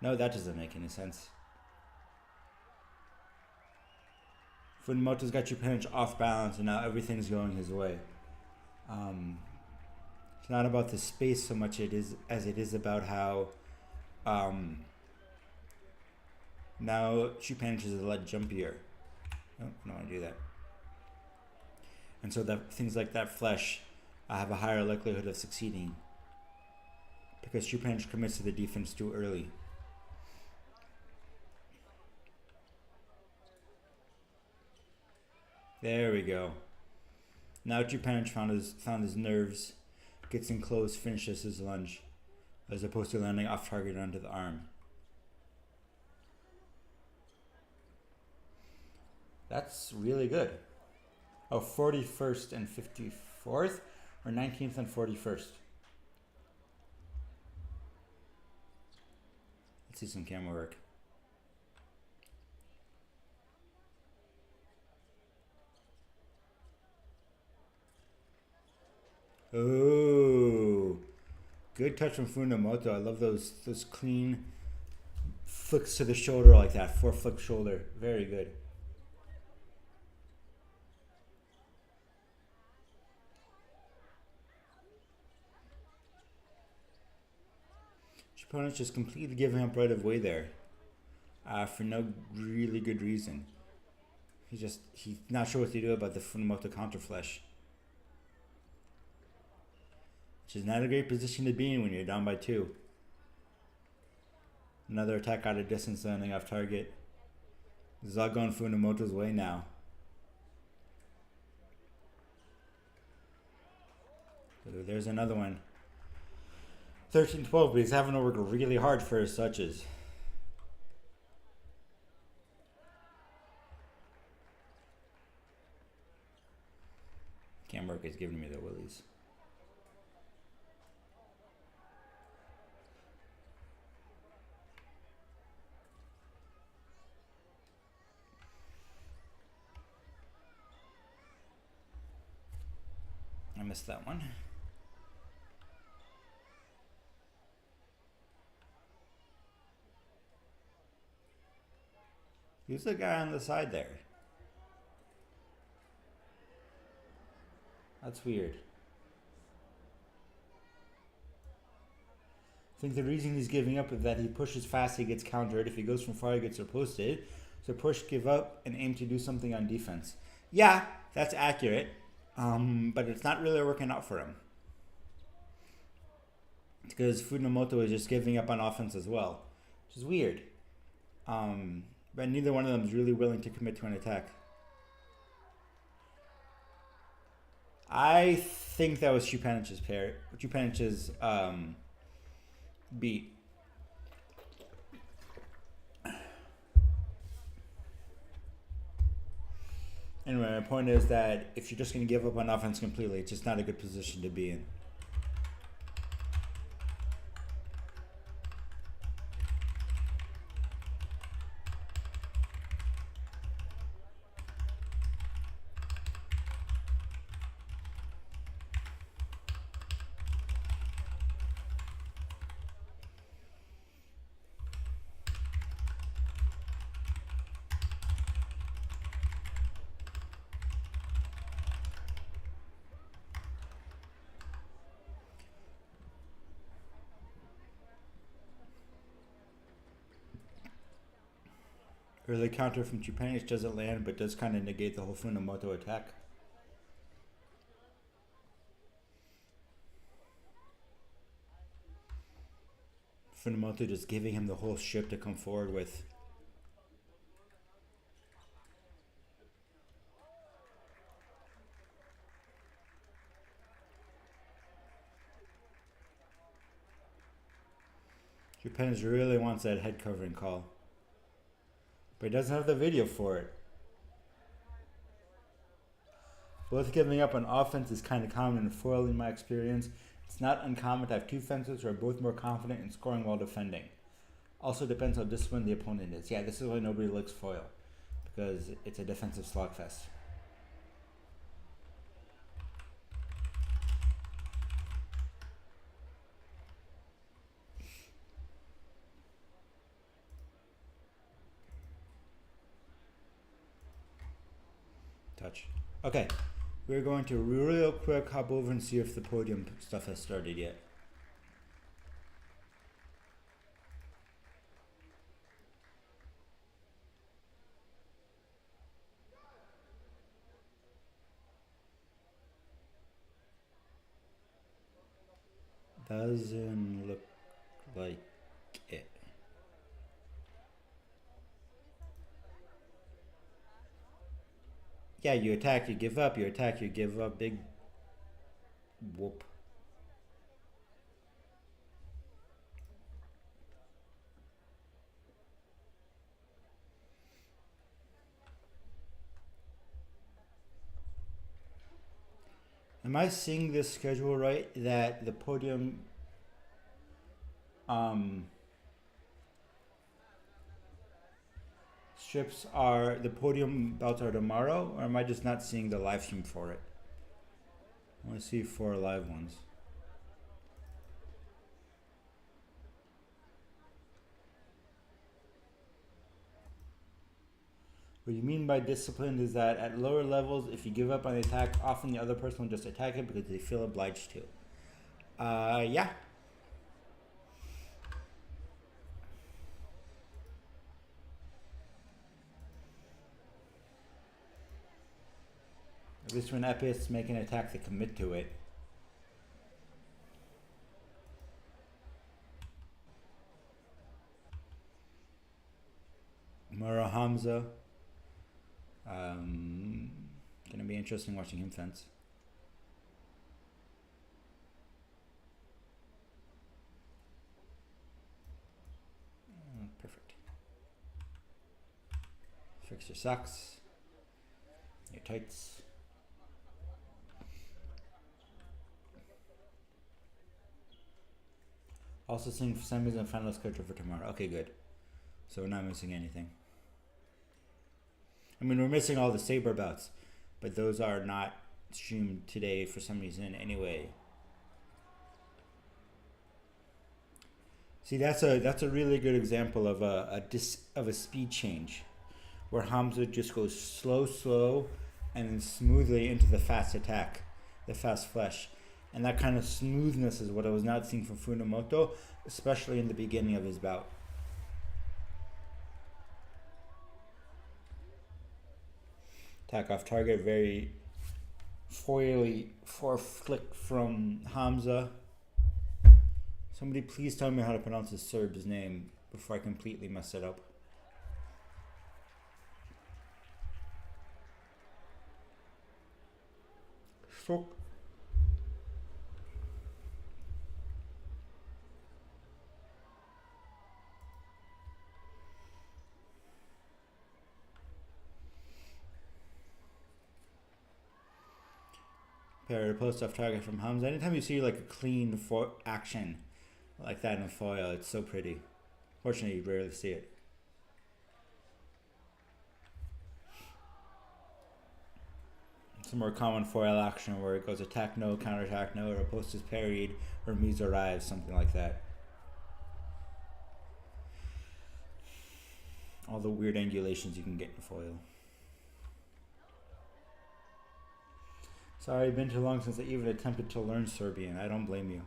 S1: No, that doesn't make any sense. Funamoto's got Chupanich off balance, and now everything's going his way. It's not about the space so much as it is about how now Chupanich is a lot jumpier. Oh, I don't want to do that. And so that things like that flesh have a higher likelihood of succeeding because Chupanich commits to the defense too early. There we go. Now Chupanich found his nerves, gets in close, finishes his lunge, as opposed to landing off target onto the arm. That's really good. Oh, 41st and 54th, or 19th and 41st. Let's see some camera work. Oh, good touch from Funamoto. I love those clean flicks to the shoulder like that. 4-flip shoulder. Very good. Opponent's just completely giving up right away there for no really good reason. He's not sure what to do about the Funamoto counter flesh, which is not a great position to be in when you're down by 2. Another attack out of distance, landing off target. This is all going Funamoto's way now. So there's another one. 13-12, but he's having to work really hard for his touches. Can't work is giving me the willies. I missed that one. Who's the guy on the side there? That's weird. I think the reason he's giving up is that he pushes fast, he gets countered. If he goes from far, he gets riposted. So push, give up, and aim to do something on defense. Yeah, that's accurate. But it's not really working out for him. Because Funamoto is just giving up on offense as well. Which is weird. But neither one of them is really willing to commit to an attack. I think that was Chupanich's beat. Anyway, my point is that if you're just going to give up on offense completely, it's just not a good position to be in. Early counter from Chupanich doesn't land, but does kind of negate the whole Funamoto attack. Funamoto just giving him the whole ship to come forward with. Chupanich really wants that head covering call. But he doesn't have the video for it. Both giving up on offense is kind of common in foil in my experience. It's not uncommon to have two fences who are both more confident in scoring while defending. Also depends how disciplined the opponent is. Yeah, this is why nobody likes foil. Because it's a defensive slogfest. Touch. Okay, we're going to real quick hop over and see if the podium stuff has started yet. Doesn't look like it. Yeah, you attack, you give up, you attack, you give up, big whoop. Am I seeing this schedule right? That the podium strips are, the podium belts are tomorrow, or am I just not seeing the live stream for it? I want to see 4 live ones. What you mean by disciplined is that at lower levels, if you give up on the attack, often the other person will just attack it because they feel obliged to. Yeah. At least when epists make an attack, they commit to it. Mura Hamza. Gonna be interesting watching him fence. Fix your socks, your tights. Also seeing semis and finals schedule for tomorrow. Okay, good. So we're not missing anything. I mean, we're missing all the sabre bouts, but those are not streamed today for some reason anyway. See, that's a really good example of a speed change, where Hamza just goes slow, and then smoothly into the fast attack, the fast flesh. And that kind of smoothness is what I was not seeing from Funamoto, especially in the beginning of his bout. Attack off target, very foily flick from Hamza. Somebody please tell me how to pronounce this Serb's name before I completely mess it up. Parry post off target from Hamza. Anytime you see like a clean action like that in foil, it's so pretty. Fortunately, you rarely see it. Some more common foil action where it goes attack no, counter attack no, or a post is parried, or mise arrives, something like that. All the weird angulations you can get in foil. Sorry, it's been too long since I even attempted to learn Serbian. I don't blame you.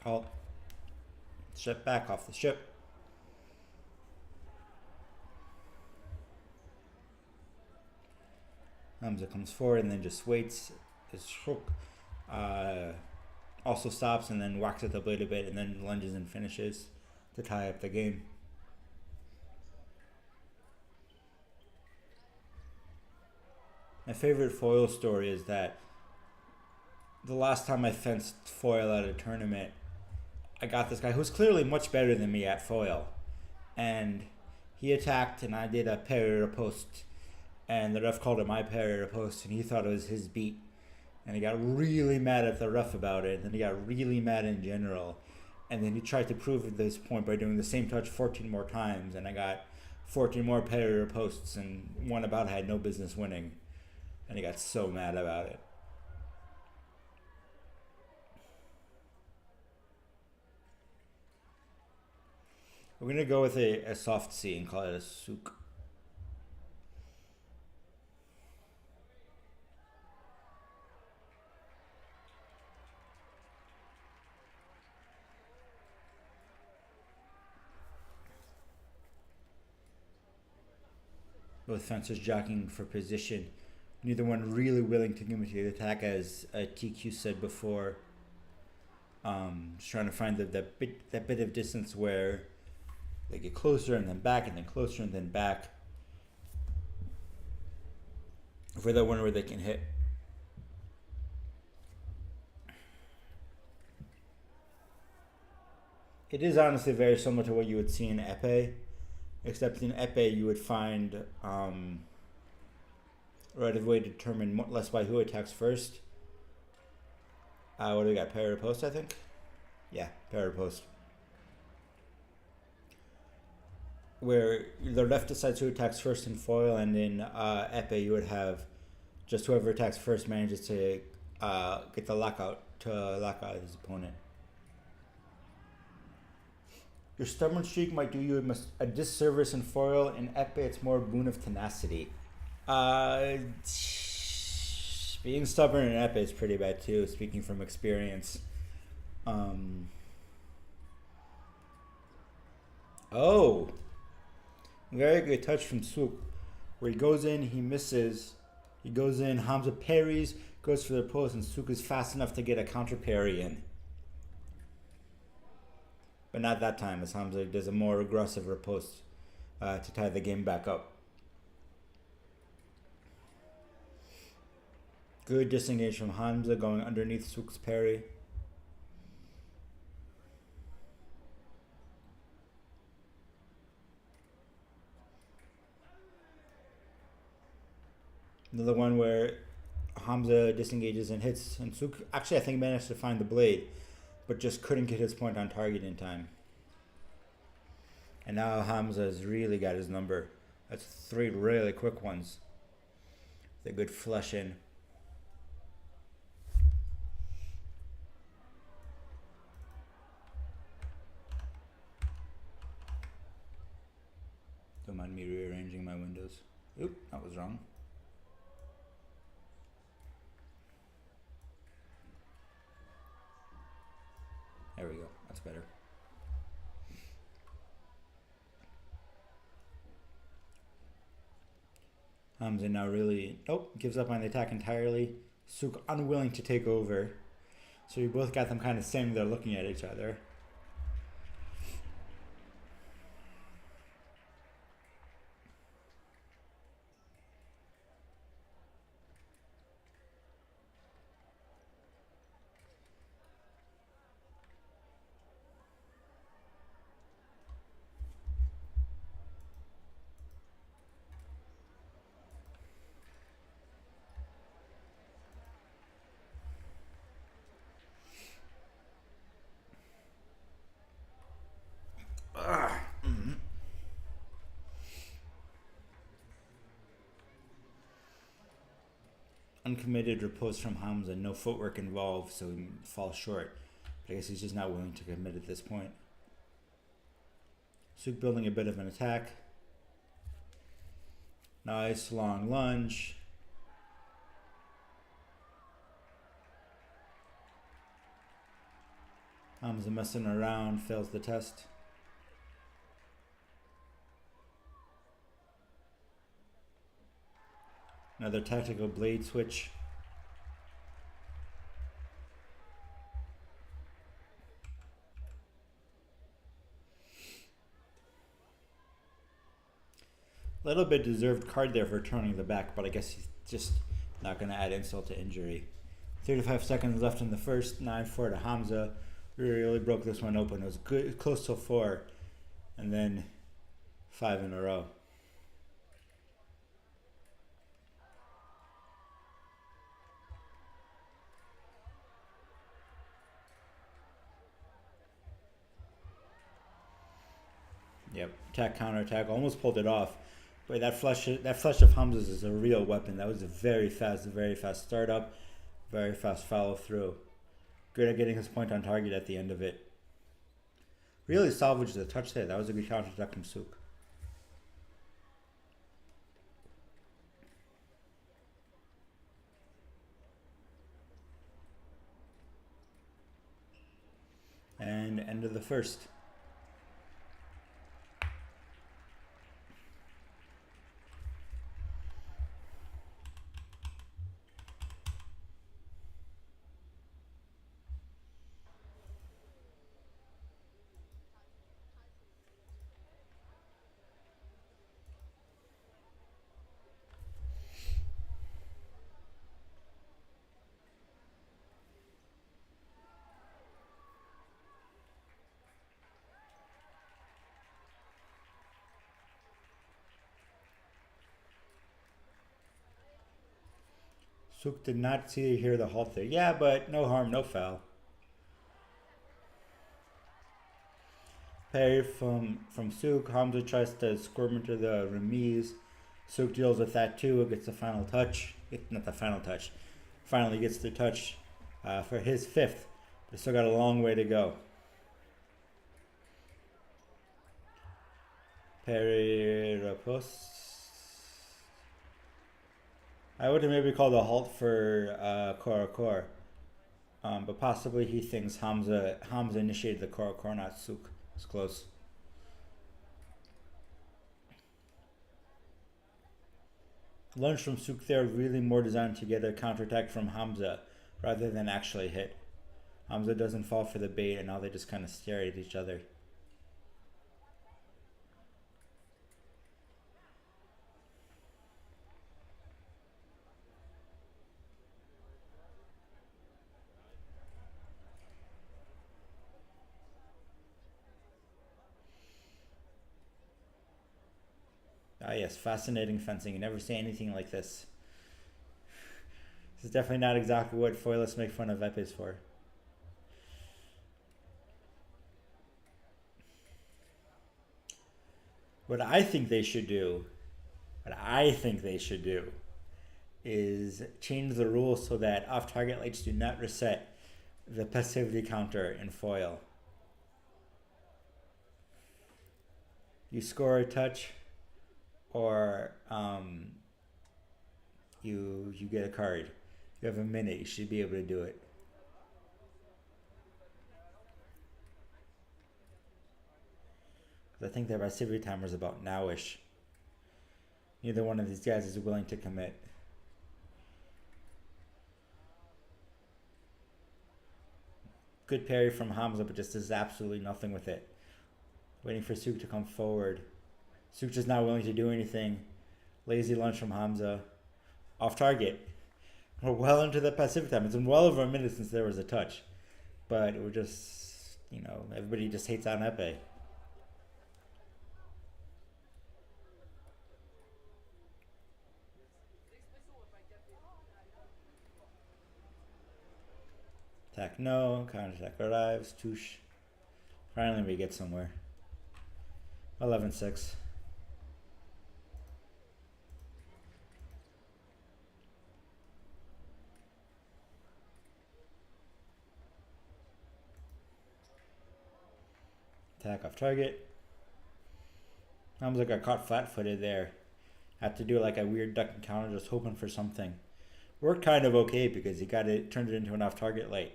S1: Halt. Step back off the ship. Hamza comes forward and then just waits. His hook also stops and then whacks at the blade a bit and then lunges and finishes to tie up the game. My favorite foil story is that the last time I fenced foil at a tournament, I got this guy who's clearly much better than me at foil, and he attacked and I did a parry post, and the ref called it my parry post and he thought it was his beat, and he got really mad at the ref about it, and then he got really mad in general, and then he tried to prove this point by doing the same touch 14 more times, and I got 14 more parry posts and one about I had no business winning, and he got so mad about it. We're going to go with a soft C and call it a souk. Both fencers jockeying for position. Neither one really willing to give me the attack, as TQ said before. Just trying to find that bit of distance where they get closer and then back and then closer and then back. For that one where they can hit. It is honestly very similar to what you would see in épée, except in épée you would find right of way to determine less by who attacks first. What do we got? Parry post, I think? Yeah, parry post. Where the left decides who attacks first in foil, and in épée you would have just whoever attacks first manages to get the lockout to lock out his opponent. Your stubborn streak might do you a disservice in foil. In épée it's more a boon of tenacity. Being stubborn in épée is pretty bad too, speaking from experience. Oh! Very good touch from Souk, where he goes in, he misses, he goes in, Hamza parries, goes for the post, and Souk is fast enough to get a counter parry in. But not that time, as Hamza does a more aggressive riposte to tie the game back up. Good disengage from Hamza going underneath Sook's parry. Another one where Hamza disengages and hits, and Sook actually I think managed to find the blade, but just couldn't get his point on target in time. And now Hamza's really got his number. That's 3 really quick ones. The good flush in. Don't mind me rearranging my windows. Oop, that was wrong. There we go, that's better. Hamza now really, gives up on the attack entirely. Sook unwilling to take over. So you both got them kind of standing there looking at each other. Uncommitted riposte from Hamza, no footwork involved, so he falls short. But I guess he's just not willing to commit at this point. Sook building a bit of an attack. Nice long lunge. Hamza messing around, fails the test. Another tactical blade switch. A little bit deserved card there for turning the back, but I guess he's just not going to add insult to injury. 35 seconds left in the first, 9-4 to Hamza. Really broke this one open. It was good, close to 4, and then 5 in a row. Yep, attack, counter attack, almost pulled it off. But that flush of Hamza's is a real weapon. That was a very fast startup, very fast follow through. Good at getting his point on target at the end of it. Really salvaged the touch there. That was a good counter attack from Sook. And end of the first. Sook did not see or hear the halt there. Yeah, but no harm, no foul. Parry from Sook. Hamza tries to squirm into the remise. Sook deals with that too. Gets the final touch. Not the final touch. Finally gets the touch for his 5th. But still got a long way to go. Parry riposte. I would have maybe called a halt for Korakor. But possibly he thinks Hamza initiated the Korakor, not Sook. It's close. Lunge from Sook there, really more designed to get a counterattack from Hamza rather than actually hit. Hamza doesn't fall for the bait, and now they just kind of stare at each other. Ah yes, fascinating fencing. You never see anything like this. This is definitely not exactly what foilists make fun of epes for. What I think they should do, is change the rules so that off-target lights do not reset the passivity counter in foil. You score a touch, or you get a card. You have a minute. You should be able to do it. I think their passivity timer is about nowish. Neither one of these guys is willing to commit. Good parry from Hamza, but just does absolutely nothing with it. Waiting for Suk to come forward. Suk just not willing to do anything. Lazy lunge from Hamza. Off target. We're well into the passivity time. It's been well over a minute since there was a touch. But we're just, everybody just hates on epee. Attack no, counter attack arrives, touche. Finally we get somewhere. 11-6. Attack off target. Hamza got caught flat-footed there. Had to do like a weird duck and counter, just hoping for something. Worked kind of okay because he turned it into an off-target light.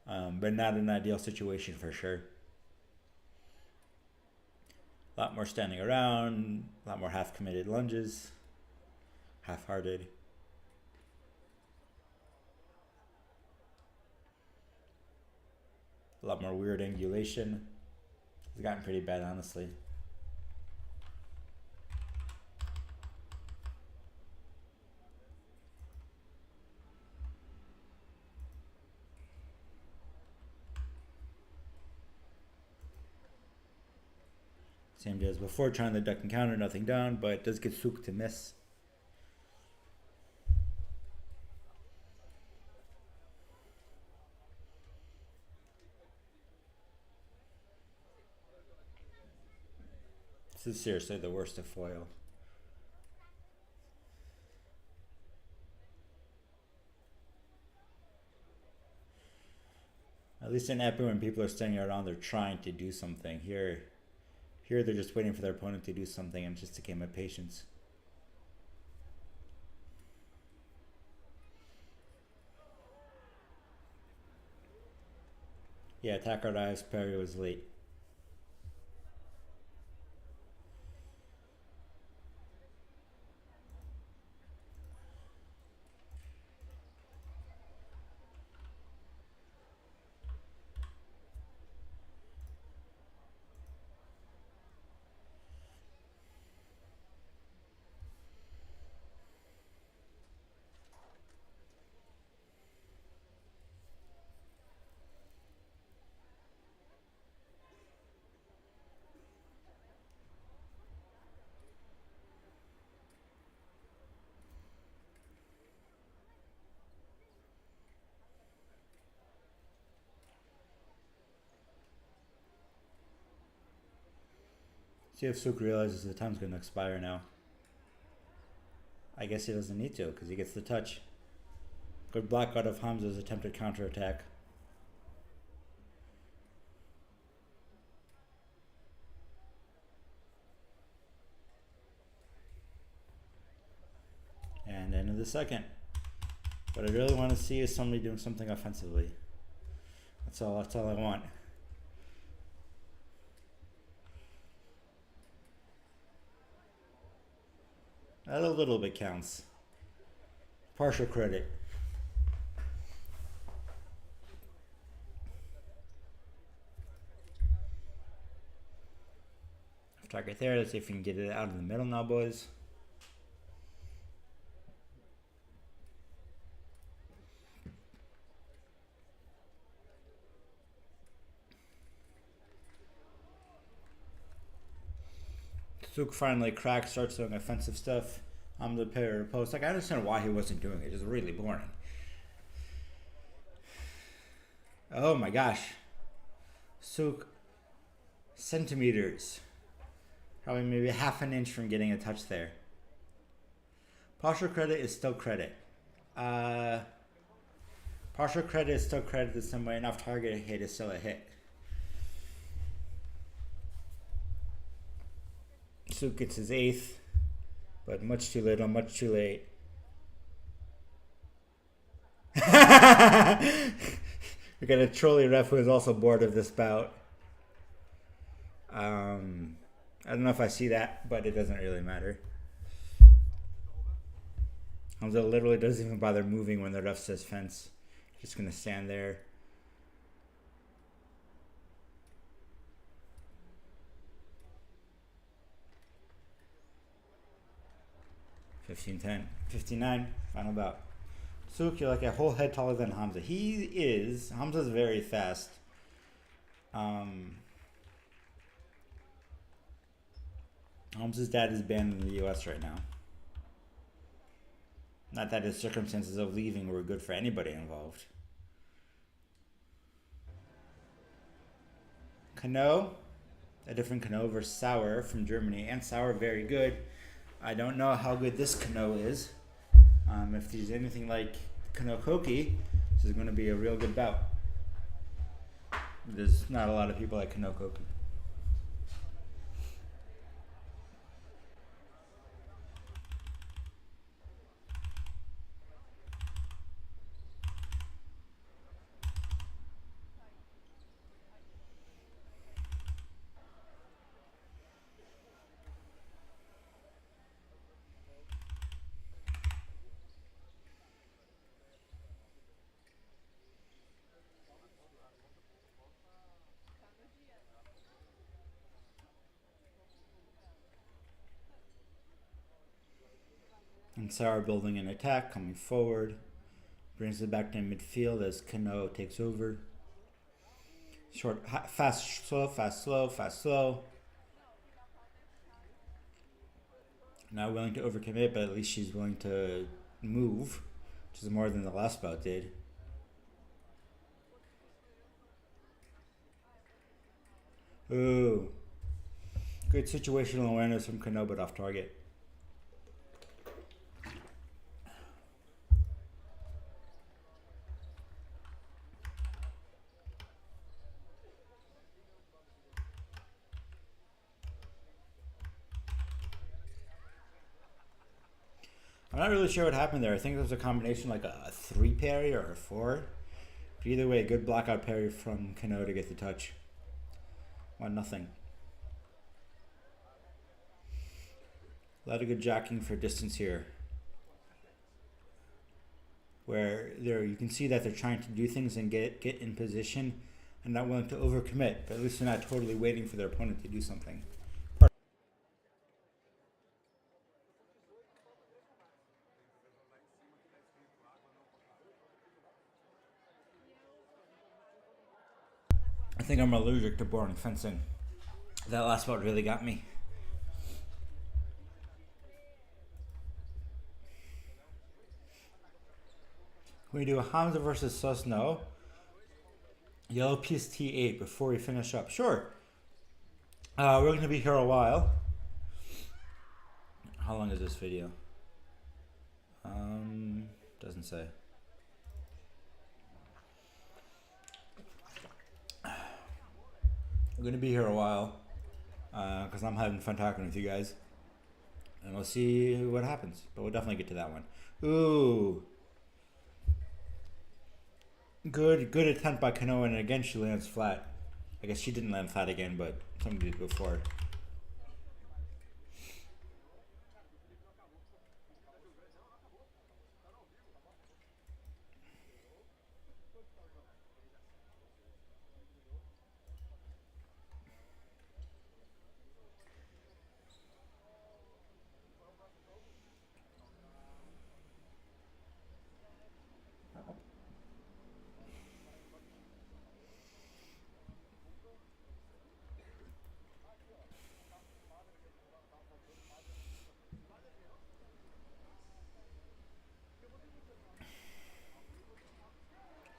S1: But not an ideal situation for sure. A lot more standing around, a lot more half-committed lunges, half-hearted. A lot more weird angulation. It's gotten pretty bad, honestly. Same deal as before, trying to duck and counter, nothing down, but it does get Suk to miss. This is seriously the worst of foil. At least in epee, when people are standing around, they're trying to do something. Here they're just waiting for their opponent to do something, and it's just a game of patience. Yeah, attack arrives, parry was late. See if Suk realizes the time's going to expire now. I guess he doesn't need to because he gets the touch. Good block out of Hamza's attempted counterattack. And end of the second. What I really want to see is somebody doing something offensively. That's all I want. That a little bit counts. Partial credit. Target there. Let's see if we can get it out of the middle now, boys. Suk finally cracks, starts doing offensive stuff. I'm the pair post. Like, I understand why he wasn't doing it. It's just really boring. Oh my gosh. Suk centimeters. Probably maybe half an inch from getting a touch there. Partial credit is still credit. Partial credit is still credit the same way. An off target hit is still a hit. Suk gets his 8th, but much too little, much too late. We got a trolley ref who is also bored of this bout. I don't know if I see that, but it doesn't really matter. Hamza literally doesn't even bother moving when the ref says fence. Just gonna stand there. $15-10, 59, final bout. Suk, you're like a whole head taller than Hamza. Hamza's very fast. Hamza's dad is banned in the US right now. Not that his circumstances of leaving were good for anybody involved. Kano, a different Kano versus Sauer from Germany. And Sauer very good. I don't know how good this Kano is. If there's anything like Kano Koki, this is going to be a real good bout. There's not a lot of people like Kano Koki. And Sauer building an attack, coming forward. Brings it back to midfield as Kano takes over. Short, fast, slow, fast, slow, fast, slow. Not willing to overcommit, but at least she's willing to move, which is more than the last bout did. Ooh. Good situational awareness from Kano, but off target. I'm not really sure what happened there. I think it was a combination like a 3 parry or a 4. But either way, good blockout parry from Kano to get the touch. 1-0. A lot of good jacking for distance here. Where you can see that they're trying to do things and get in position and not willing to overcommit. But at least they're not totally waiting for their opponent to do something. I think I'm allergic to boring fencing. That last bout really got me. We do a Hamza versus Sosno. Yellow piece T8 before we finish up. Sure. We're going to be here a while. How long is this video? Doesn't say. We're going to be here a while because I'm having fun talking with you guys. And we'll see what happens. But we'll definitely get to that one. Ooh. Good attempt by Kano, and again she lands flat. I guess she didn't land flat again, but somebody did before.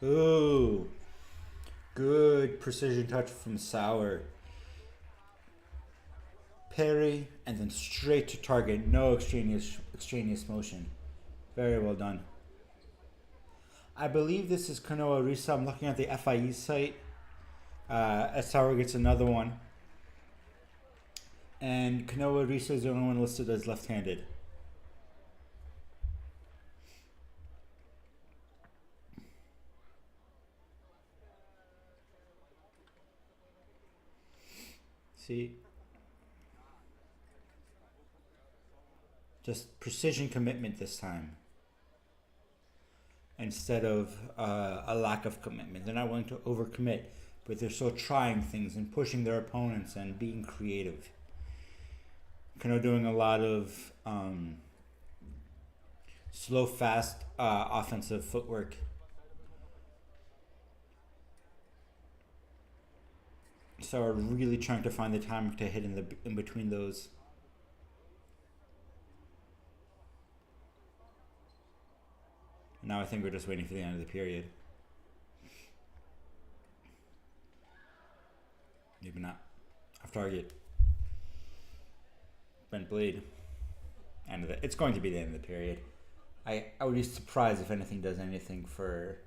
S1: Ooh, good precision touch from Sauer. Parry and then straight to target. No extraneous motion. Very well done. I believe this is Kanoa Risa. I'm looking at the FIE site. As Sauer gets another one. And Kanoa Risa is the only one listed as left-handed. See? Just precision commitment this time. Instead of a lack of commitment. They're not willing to overcommit, but they're still trying things and pushing their opponents and being creative. Kano doing a lot of slow, fast offensive footwork. So are really trying to find the time to hit in between those. Now I think we're just waiting for the end of the period. Maybe not. Off target. Bent blade. End of it. It's going to be the end of the period. I would be surprised if anything does anything for...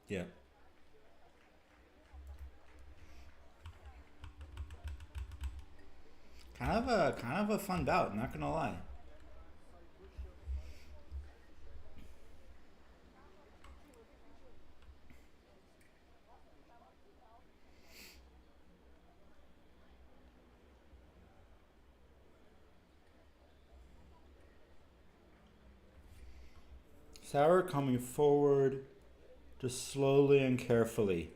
S1: Yeah. Kind of a fun bout, not gonna lie. Sauer coming forward, just slowly and carefully.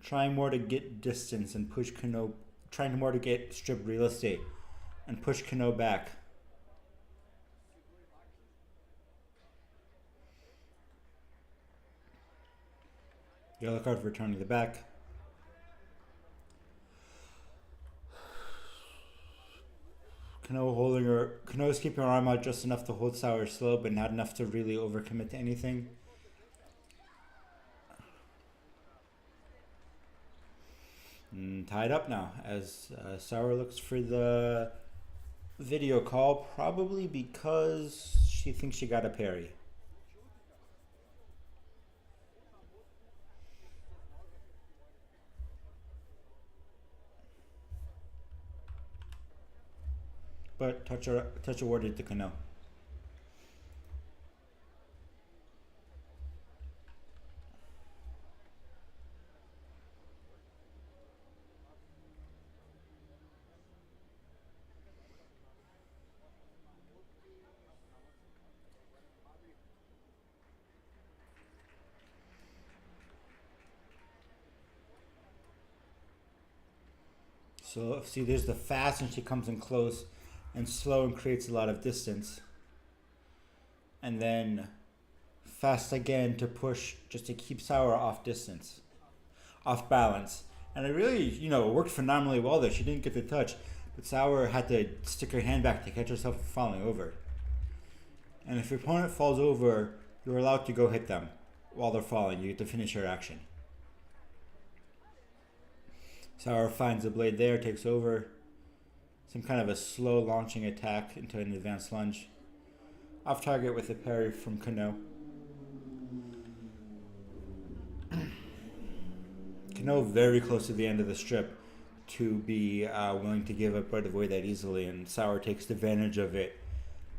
S1: Trying more to get distance and push Kano, trying more to get strip real estate and push Kano back. Yellow card for turning the back. Kano's keeping her arm out just enough to hold Sauer slow, but not enough to really overcommit to anything. Tied up now as Sauer looks for the video call, probably because she thinks she got a parry. But touch awarded to Kano. So see, there's the fast, and she comes in close, and slow and creates a lot of distance. And then fast again to push, just to keep Sauer off distance, off balance. And it really, worked phenomenally well there. She didn't get the touch, but Sauer had to stick her hand back to catch herself from falling over. And if your opponent falls over, you're allowed to go hit them while they're falling. You get to finish your action. Sauer finds the blade there, takes over. Some kind of a slow launching attack into an advanced lunge. Off target with a parry from Kano. Kano very close to the end of the strip to be willing to give up right away that easily, and Sauer takes advantage of it.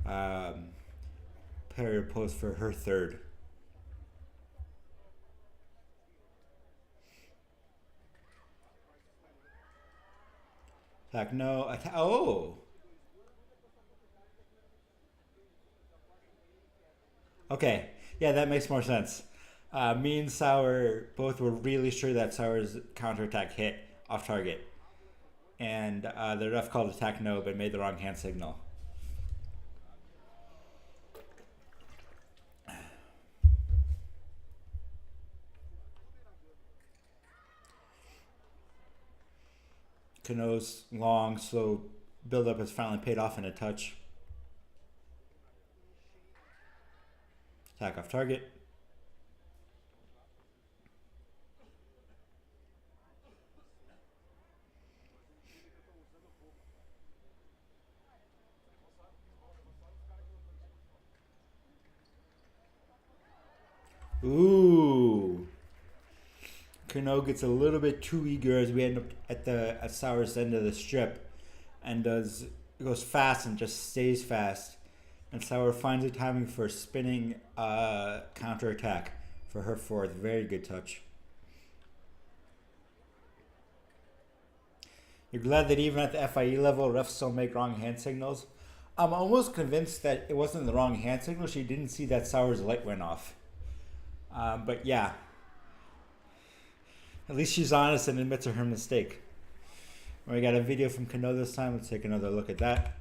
S1: Parry post for her third. Attack, no. Attack, oh! Okay, yeah, that makes more sense. Me and Sauer both were really sure that Sauer's counterattack hit off target. And the ref called attack no, but made the wrong hand signal. Kano's long, slow build-up has finally paid off in a touch. Attack off target. Ooh. Kano gets a little bit too eager as we end up at Sour's end of the strip, and goes fast and just stays fast. And Sour finds the timing for a spinning counter attack for her fourth. Very good touch. You're glad that even at the FIE level, refs still make wrong hand signals. I'm almost convinced that it wasn't the wrong hand signal. She didn't see that Sour's light went off. But yeah, at least she's honest and admits her mistake. We got a video from Kano this time. Let's take another look at that.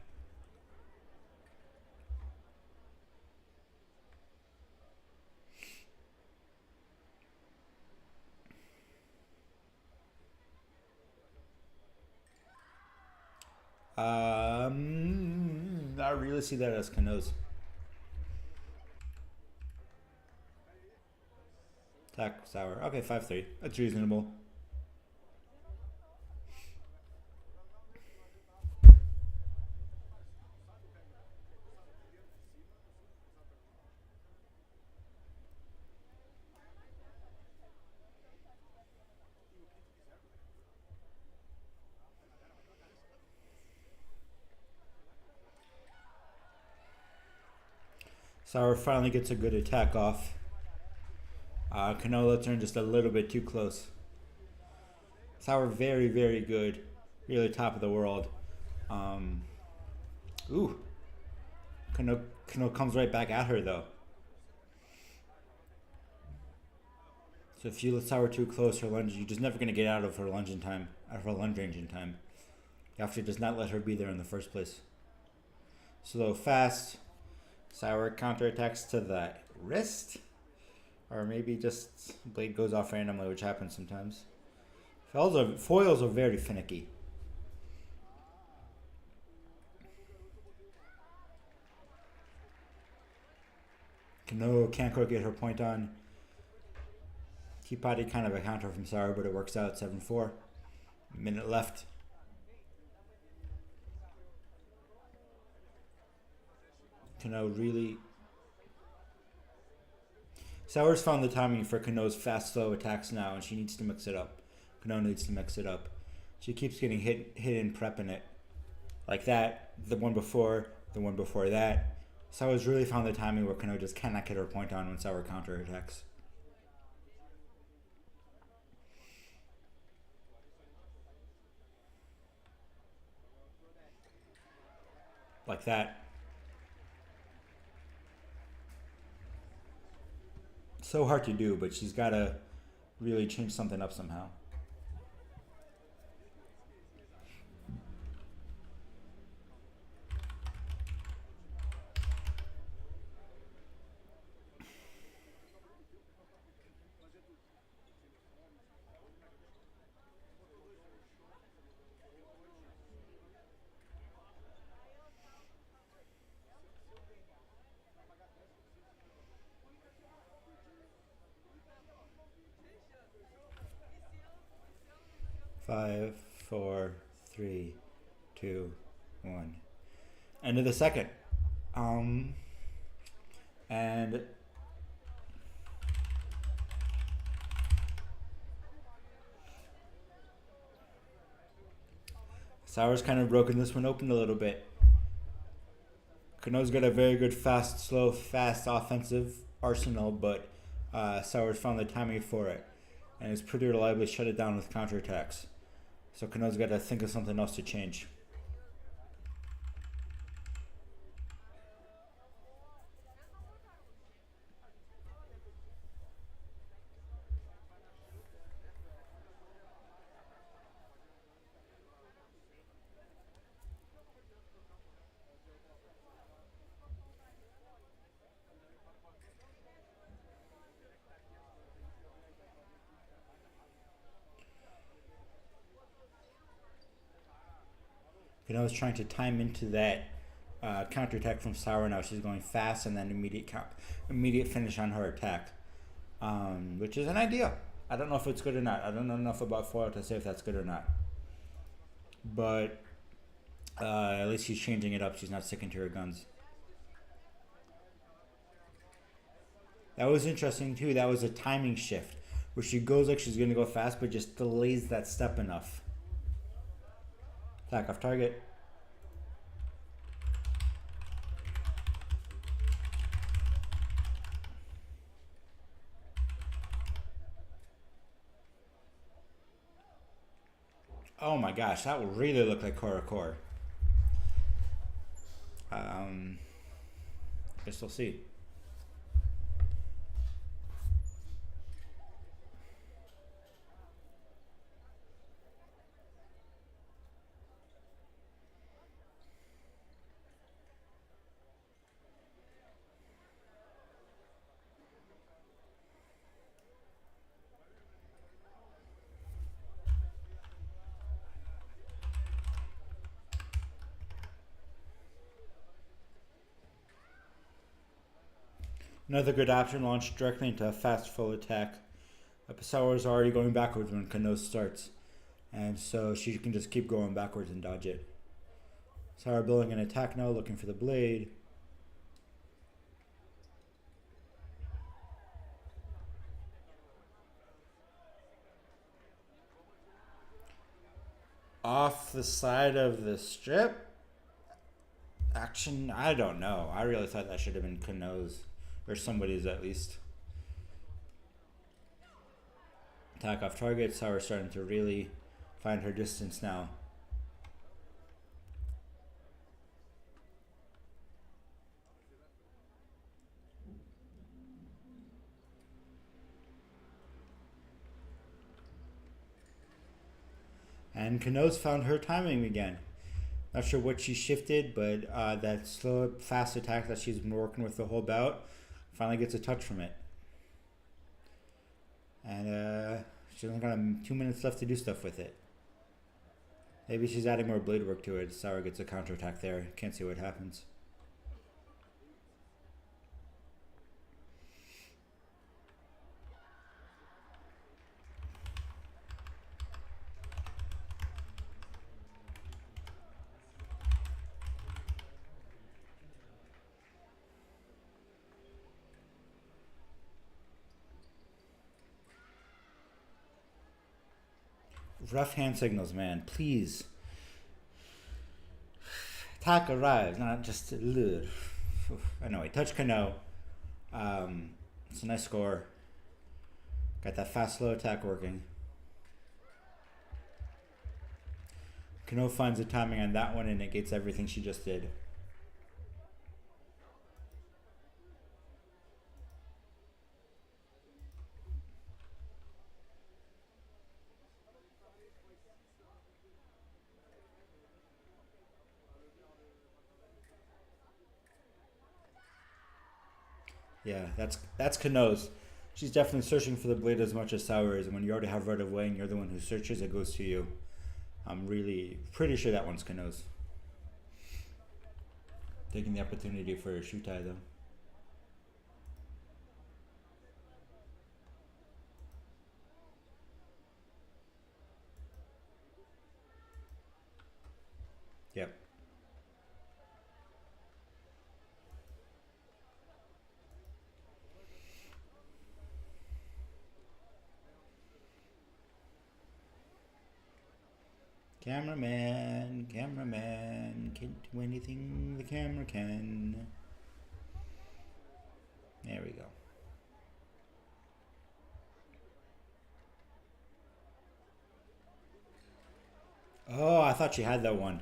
S1: I really see that as Kano's. Attack Sour. Okay, 5-3. That's reasonable. Sour finally gets a good attack off. Kano lets her in just a little bit too close. Sour very, very good. Really top of the world. Ooh. Kano comes right back at her though. So if you let Sour too close, her lunge, you're just never going to get out of her lunge in time, out of her lunge range in time. You have to just not let her be there in the first place. Slow, fast. Sour counterattacks to the wrist. Or maybe just blade goes off randomly, which happens sometimes. Foils are very finicky. Kano can't quite get her point on. Teapotty kind of a counter from Sour, but it works out. 7-4. Minute left. Kano really... Sour's found the timing for Kano's fast, slow attacks now, and she needs to mix it up. Kano needs to mix it up. She keeps getting hit in prepping it. Like that, the one before that. Sour's really found the timing where Kano just cannot get her point on when Sour counterattacks. Like that. So hard to do, but she's got to really change something up somehow. Five, 4, 3, 2, 1. End of the second. And Sour's kind of broken this one open a little bit. Kano's got a very good fast offensive arsenal, but Sour's found the timing for it and has pretty reliably shut it down with counterattacks. So Kano's got to think of something else to change. Kano's trying to time into that counterattack from Sabre. Now she's going fast and then immediate finish on her attack, which is an idea. I don't know if it's good or not. I don't know enough about foil to say if that's good or not. But at least she's changing it up. She's not sticking to her guns. That was interesting too. That was a timing shift where she goes like she's going to go fast, but just delays that step enough. Attack off target. Oh my gosh, that would really look like core. Guess we'll see. Another good option, launched directly into a fast full attack. Sabre is already going backwards when Kano starts, and so she can just keep going backwards and dodge it. Sabre building an attack now, looking for the blade. Off the side of the strip? Action? I don't know. I really thought that should have been Kano's. Or somebody's at least. Attack off target. Sabre starting to really find her distance now. And Kano's found her timing again. Not sure what she shifted, but that slow, fast attack that she's been working with the whole bout finally gets a touch from it. And she's only got 2 minutes left to do stuff with it. Maybe she's adding more blade work to it. Sabre gets a counterattack there. Can't see what happens. Rough hand signals, man. Please. Attack arrives, not just lure. Anyway, touch Kano. It's a nice score. Got that fast, slow attack working. Kano finds the timing on that one and negates everything she just did. Yeah, that's Kano's. She's definitely searching for the blade as much as Sabre is, and when you already have right of way and you're the one who searches, it goes to you. I'm really pretty sure that one's Kano's. Taking the opportunity for a Shutai though. Yep. Cameraman, can't do anything the camera can. There we go. Oh, I thought she had that one.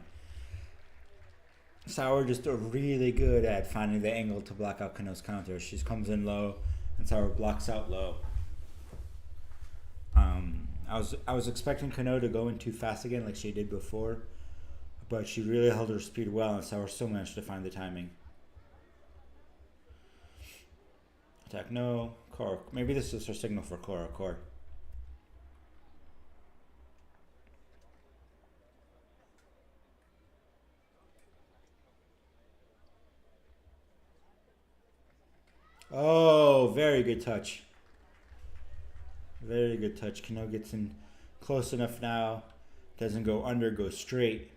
S1: Sabre just really good at finding the angle to block out Kano's counter. She comes in low, and Sabre blocks out low. I was expecting Kano to go in too fast again like she did before, but she really held her speed well, and Sabre still managed to find the timing. Attack no, core. Maybe this is her signal for core. Oh, very good touch. Very good touch. Kano gets in close enough now. Doesn't go under, goes straight.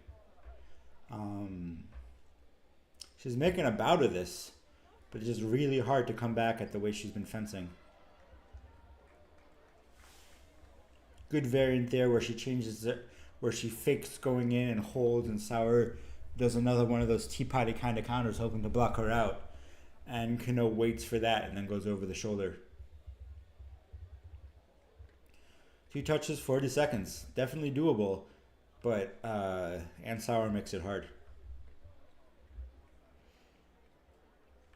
S1: She's making a bout of this, but it's just really hard to come back at the way she's been fencing. Good variant there where she changes it, where she fakes going in and holds, and Sauer does another one of those teapotty kind of counters hoping to block her out. And Kano waits for that and then goes over the shoulder. 2 touches, 40 seconds. Definitely doable, but and Sauer makes it hard.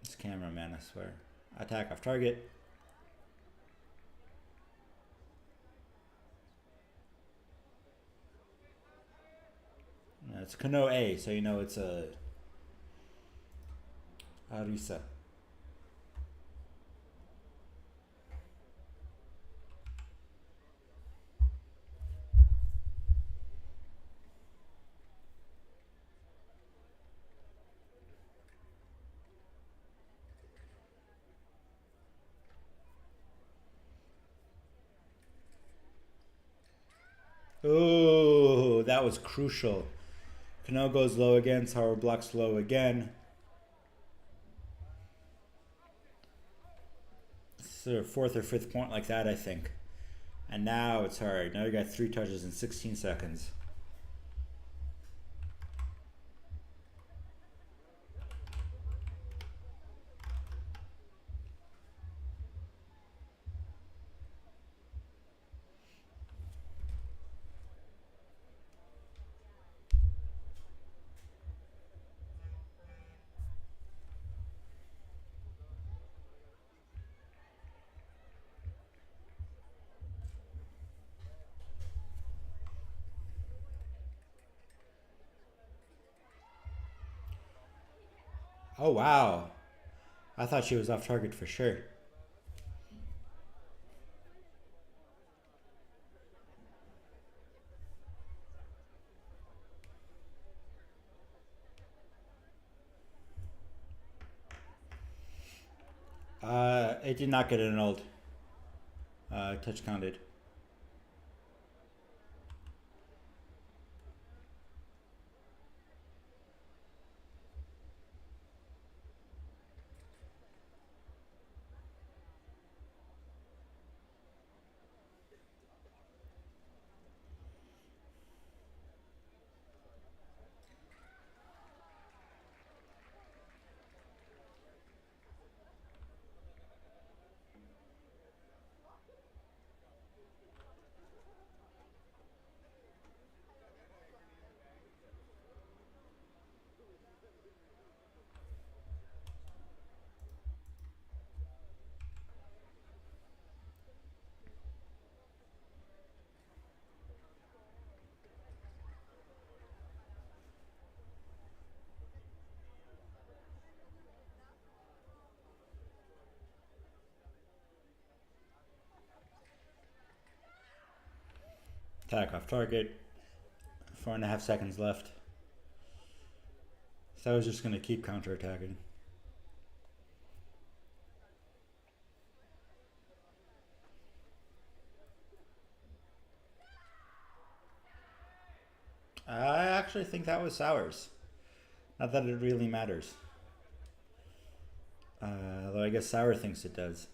S1: This cameraman, I swear. Attack off target. It's Kano A, so you know it's a Arisa. Oh, that was crucial. Kano goes low again, Sauer blocks low again. It's their 4th or 5th point like that, I think. And now it's hard. Now you got 3 touches in 16 seconds. Oh, wow. I thought she was off target for sure. It did not get annulled. Touch counted. Attack off target. 4.5 seconds left. So I was just going to keep counterattacking. I actually think that was Sauer's. Not that it really matters. Although I guess Sauer thinks it does.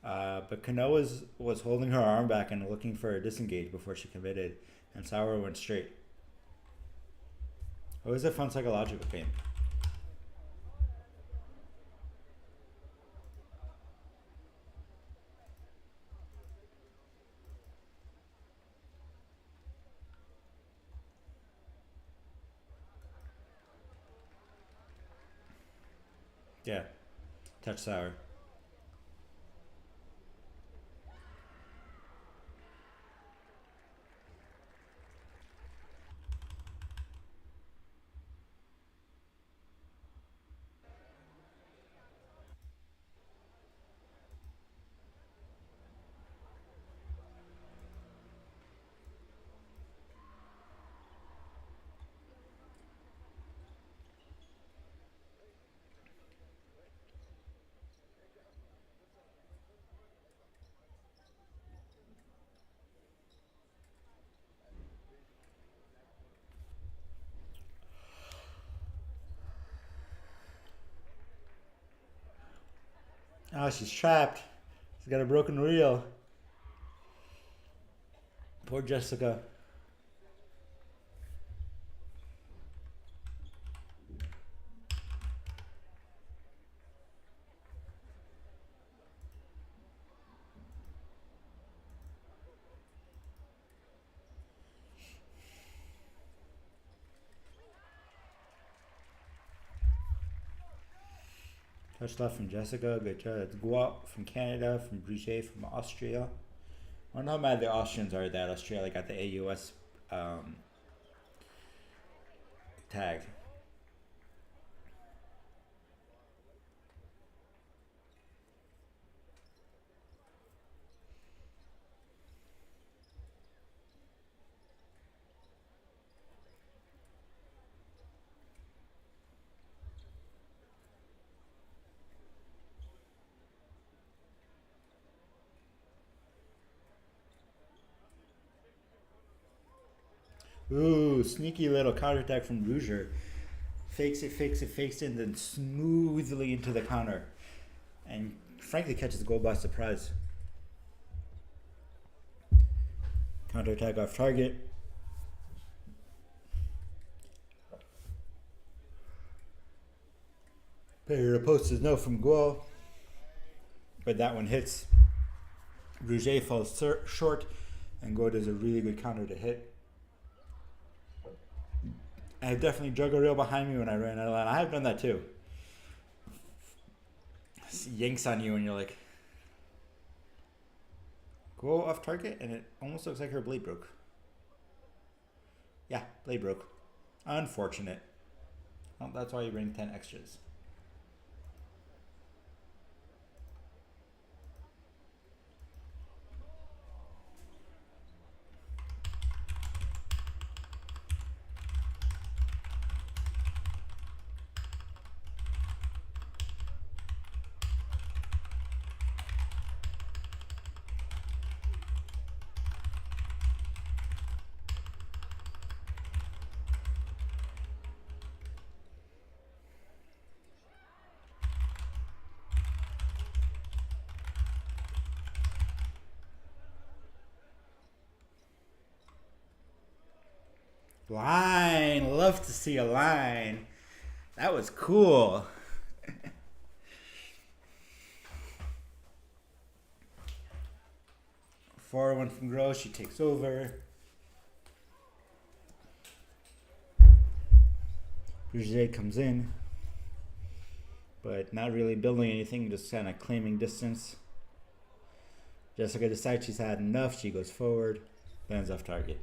S1: But Kano was holding her arm back and looking for a disengage before she committed, and Sauer went straight. It was a fun psychological game. Yeah, touch Sauer. Oh, she's trapped. She's got a broken reel. Poor Jessica. Touch left from Jessica. Good job. It's Guap from Canada, from Brigitte from Austria. I don't know how mad the Austrians are that Australia got the AUS tag. Ooh, sneaky little counterattack from Rouger. Fakes it, fakes it, fakes it, and then smoothly into the counter. And frankly catches the goal by surprise. Counterattack off target. Player to post is no from goal. But that one hits. Rouget falls short, and Go does a really good counter to hit. I definitely drug a reel behind me when I ran out of line. I have done that too. It yanks on you and you're like, go off target, and it almost looks like her blade broke. Yeah, blade broke. Unfortunate. Well, that's why you bring 10 extras. Line. Love to see a line. That was cool. 4-1 from Gross. She takes over. Brigitte comes in, but not really building anything, just kind of claiming distance. Jessica decides she's had enough. She goes forward, lands off target.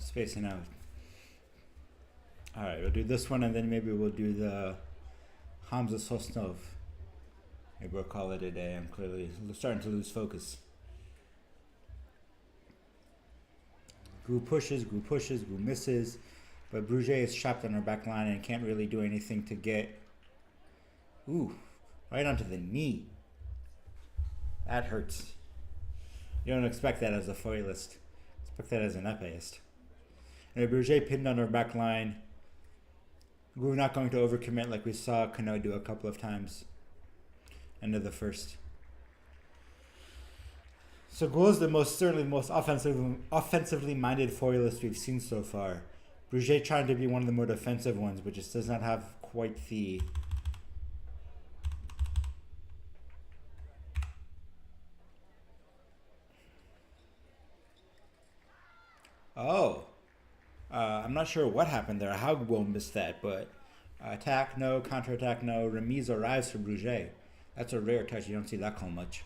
S1: spacing out. Alright, we'll do this one and then maybe we'll do the Hamza Sosnov. Maybe we'll call it a day. I'm clearly starting to lose focus. Gu pushes, Gu misses. But Bruget is trapped on her back line and can't really do anything to get... Ooh, right onto the knee. That hurts. You don't expect that as a foilist. Expect that as an epéist. And Bruget pinned on her back line. Gu not going to overcommit like we saw Kano do a couple of times. End of the first. So Guo is certainly the most offensively minded foilist we've seen so far. Bruget trying to be one of the more defensive ones, but just does not have quite the... Oh. I'm not sure what happened there, how Guo missed that, but attack, no, counter-attack, no. Remise arrives for Bruget. That's a rare touch. You don't see that call much.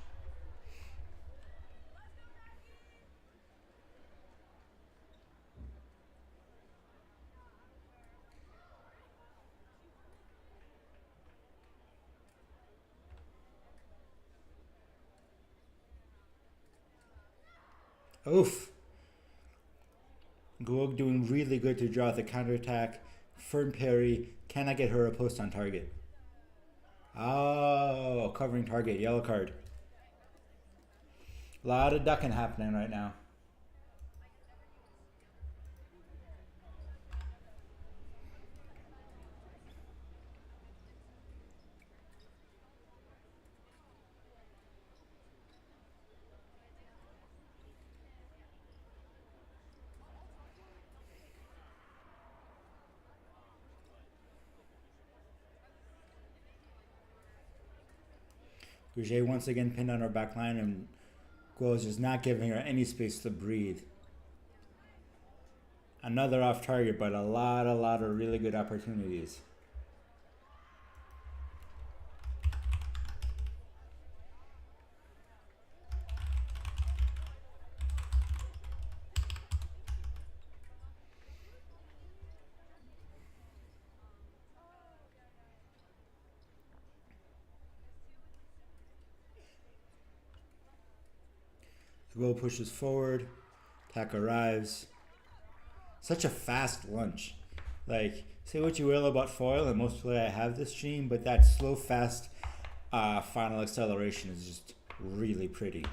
S1: Oof. Guo doing really good to draw the counterattack. Firm parry. Cannot get her a post on target. Oh, covering target. Yellow card. A lot of ducking happening right now. Bruget once again pinned on her back line, and Guo is just not giving her any space to breathe. Another off target, but a lot of really good opportunities. Guo pushes forward. Attack arrives. Such a fast lunge. Like, say what you will about foil, and mostly I have this gene, but that slow, fast final acceleration is just really pretty.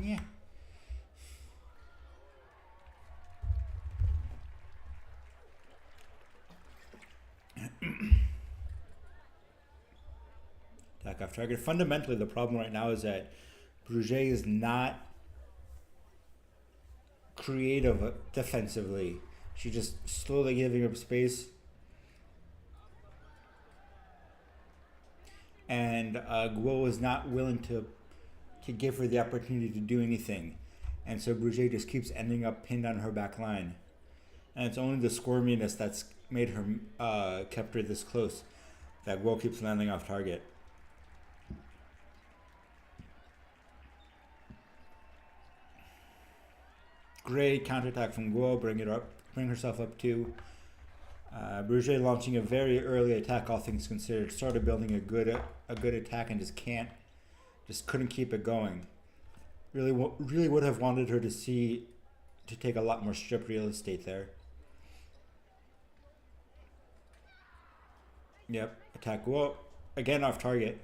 S1: Yeah. Attack off target. Fundamentally, the problem right now is that Bruget is not creative defensively. She's just slowly giving up space. And Guo is not willing to give her the opportunity to do anything. And so Bruget just keeps ending up pinned on her back line. And it's only the squirminess that's made her kept her this close, that Guo keeps landing off target. Great counterattack from Guo, bring herself up too. Bruget launching a very early attack, all things considered. Started building a good attack and just couldn't keep it going. Really would have wanted her to take a lot more strip real estate there. Yep, attack Guo again off target.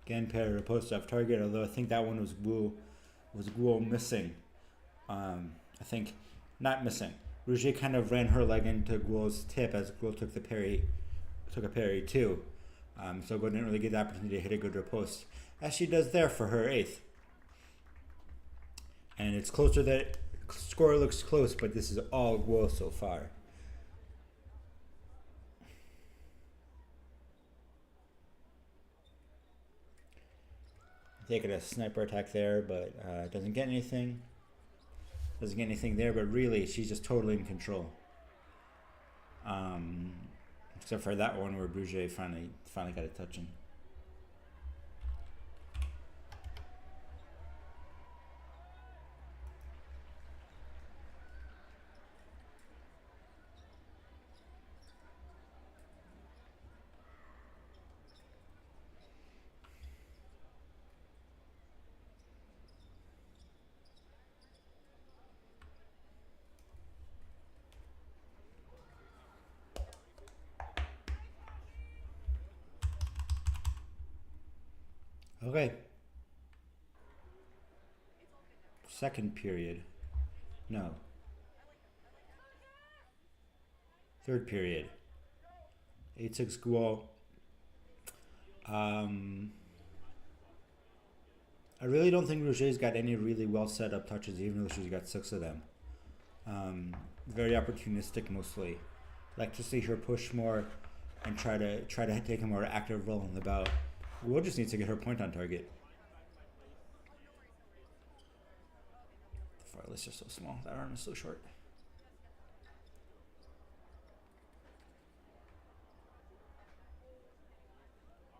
S1: Again, parry riposte off target, although I think that one was Guo missing. I think not missing. Bruget kind of ran her leg into Guo's tip as Guo took a parry too. So Go didn't really get the opportunity to hit a good riposte, as she does there for her 8th. And it's closer, that score looks close, but this is all Guo so far. Taking a sniper attack there, but doesn't get anything. Doesn't get anything there, but really she's just totally in control. Except for that one where Bruget finally got it touching. Okay. Second period. No. Third period. 8-6 Guo. I really don't think Roger's got any really well set up touches, even though she's got 6 of them. Very opportunistic mostly. Like to see her push more and try to take a more active role in the bout. Guo just needs to get her point on target. The farlists are so small. That arm is so short.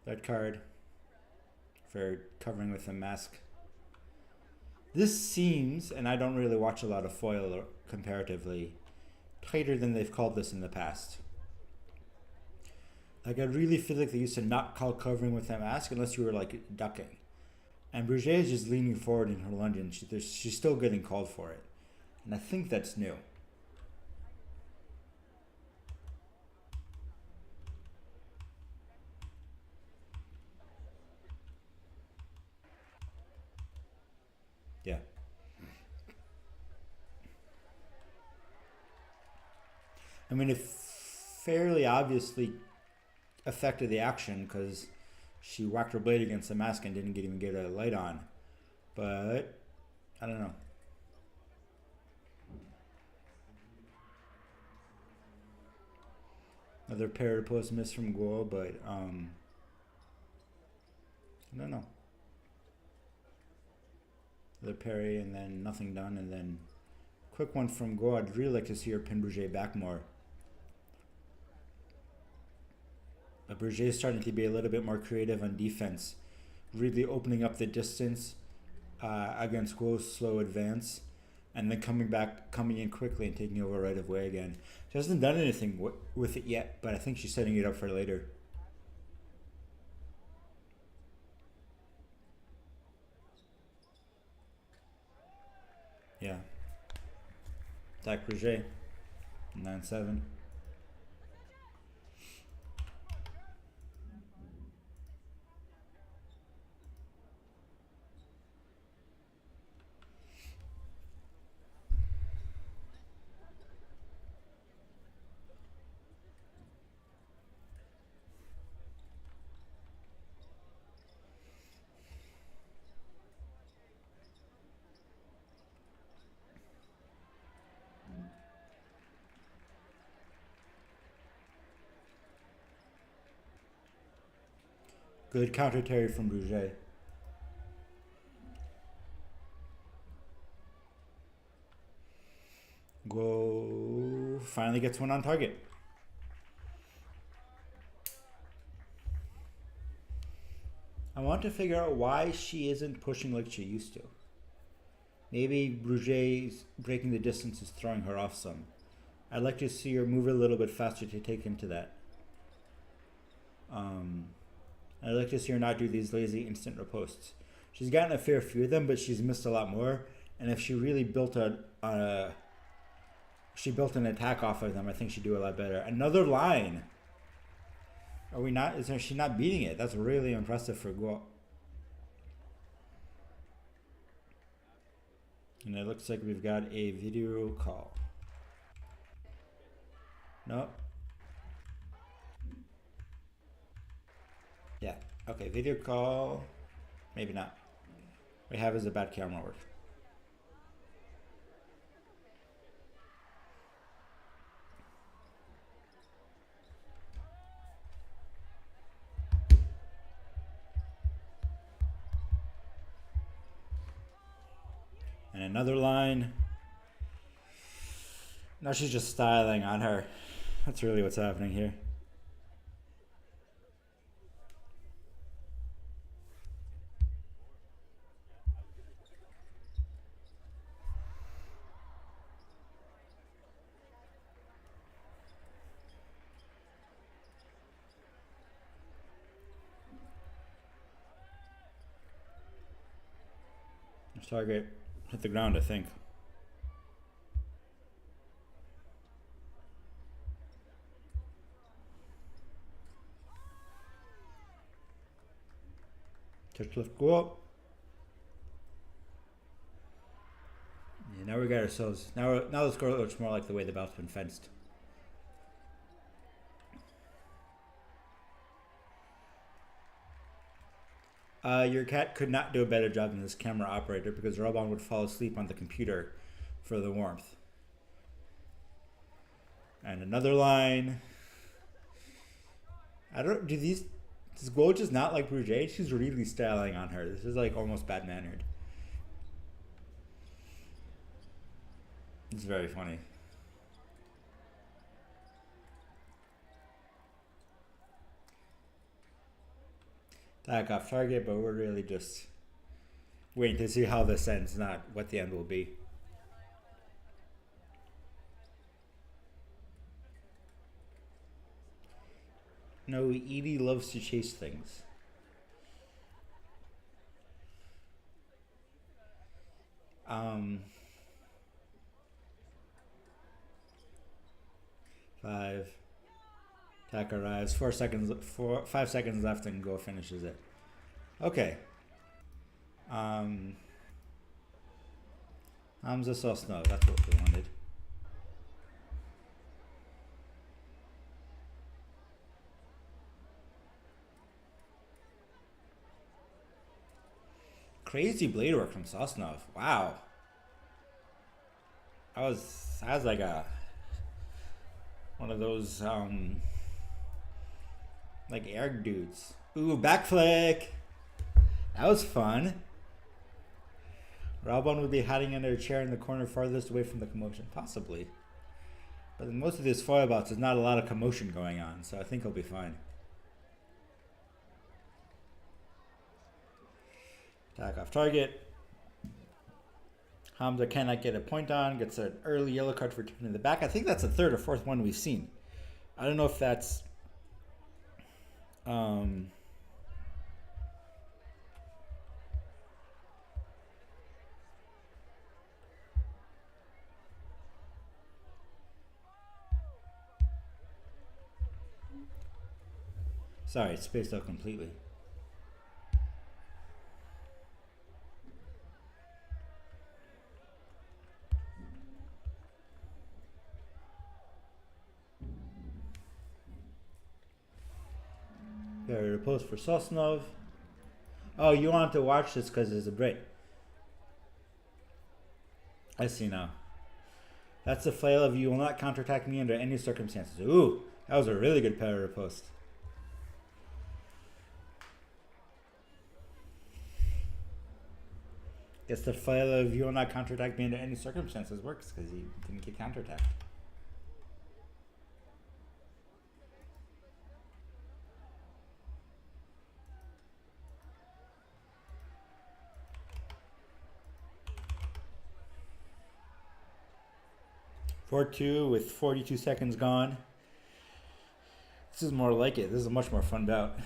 S1: Red card for covering with a mask. This seems, and I don't really watch a lot of foil or comparatively, tighter than they've called this in the past. Like, I really feel like they used to not call covering with a mask unless you were like ducking. And Bruget is just leaning forward in her lunge, and she's still getting called for it. And I think that's new. Yeah. I mean, it fairly obviously affected the action because she whacked her blade against the mask and didn't even get a light on. But I don't know. Another pair to post miss from Guo, but I don't know. Another parry and then nothing done, and then quick one from Guo. I'd really like to see her pin Bruget back more. But Bruget is starting to be a little bit more creative on defense, really opening up the distance against Guo's slow advance, and then coming in quickly and taking over right away again. She hasn't done anything with it yet, but I think she's setting it up for later. Yeah. Attack Bruget. 9-7. Good counter parry from Bruget. Guo finally gets one on target. I want to figure out why she isn't pushing like she used to. Maybe Bruget's breaking the distance is throwing her off some. I'd like to see her move a little bit faster to take into that. I'd like to see her not do these lazy instant ripostes. She's gotten a fair few of them, but she's missed a lot more. And if she really built an attack off of them, I think she'd do a lot better. Another line. Are we not? Is she not beating it? That's really impressive for Guo. And it looks like we've got a video call. Nope. Yeah. Okay, video call. Maybe not. What we have is a bad camera work. And another line. Now she's just styling on her. That's really what's happening here. Target hit the ground, I think. Touch lift, go up. Yeah, now we got ourselves. Now the score looks more like the way the bout's been fenced. Your cat could not do a better job than this camera operator because Robon would fall asleep on the computer for the warmth. And another line. I don't. Does Guo just not like Bruget? She's really styling on her. This is like almost bad mannered. It's very funny. Attack off target, but we're really just waiting to see how this ends, not what the end will be. No, Edie loves to chase things. Five. Attack arrives. 5 seconds left, and Go finishes it. Okay. Hamza Sosnov. That's what we wanted. Crazy blade work from Sosnov. Wow. That was like one of those like air dudes. Ooh, back flick. That was fun. Robon would be hiding under a chair in the corner farthest away from the commotion. Possibly. But in most of these foil bouts, there's not a lot of commotion going on, so I think he'll be fine. Attack off target. Hamza cannot get a point on. Gets an early yellow card for turning the back. I think that's the third or fourth one we've seen. I don't know if that's... Sorry, it's spaced out completely. Very post for Sosnov. Oh, you want to watch this because it's a break. I see now. That's the flail of you will not counterattack me under any circumstances. Ooh, that was a really good parry post. Guess the flail of you will not counterattack me under any circumstances works because he didn't get counterattacked. (4-2) with 42 seconds gone. This is more like it. This is a much more fun bout.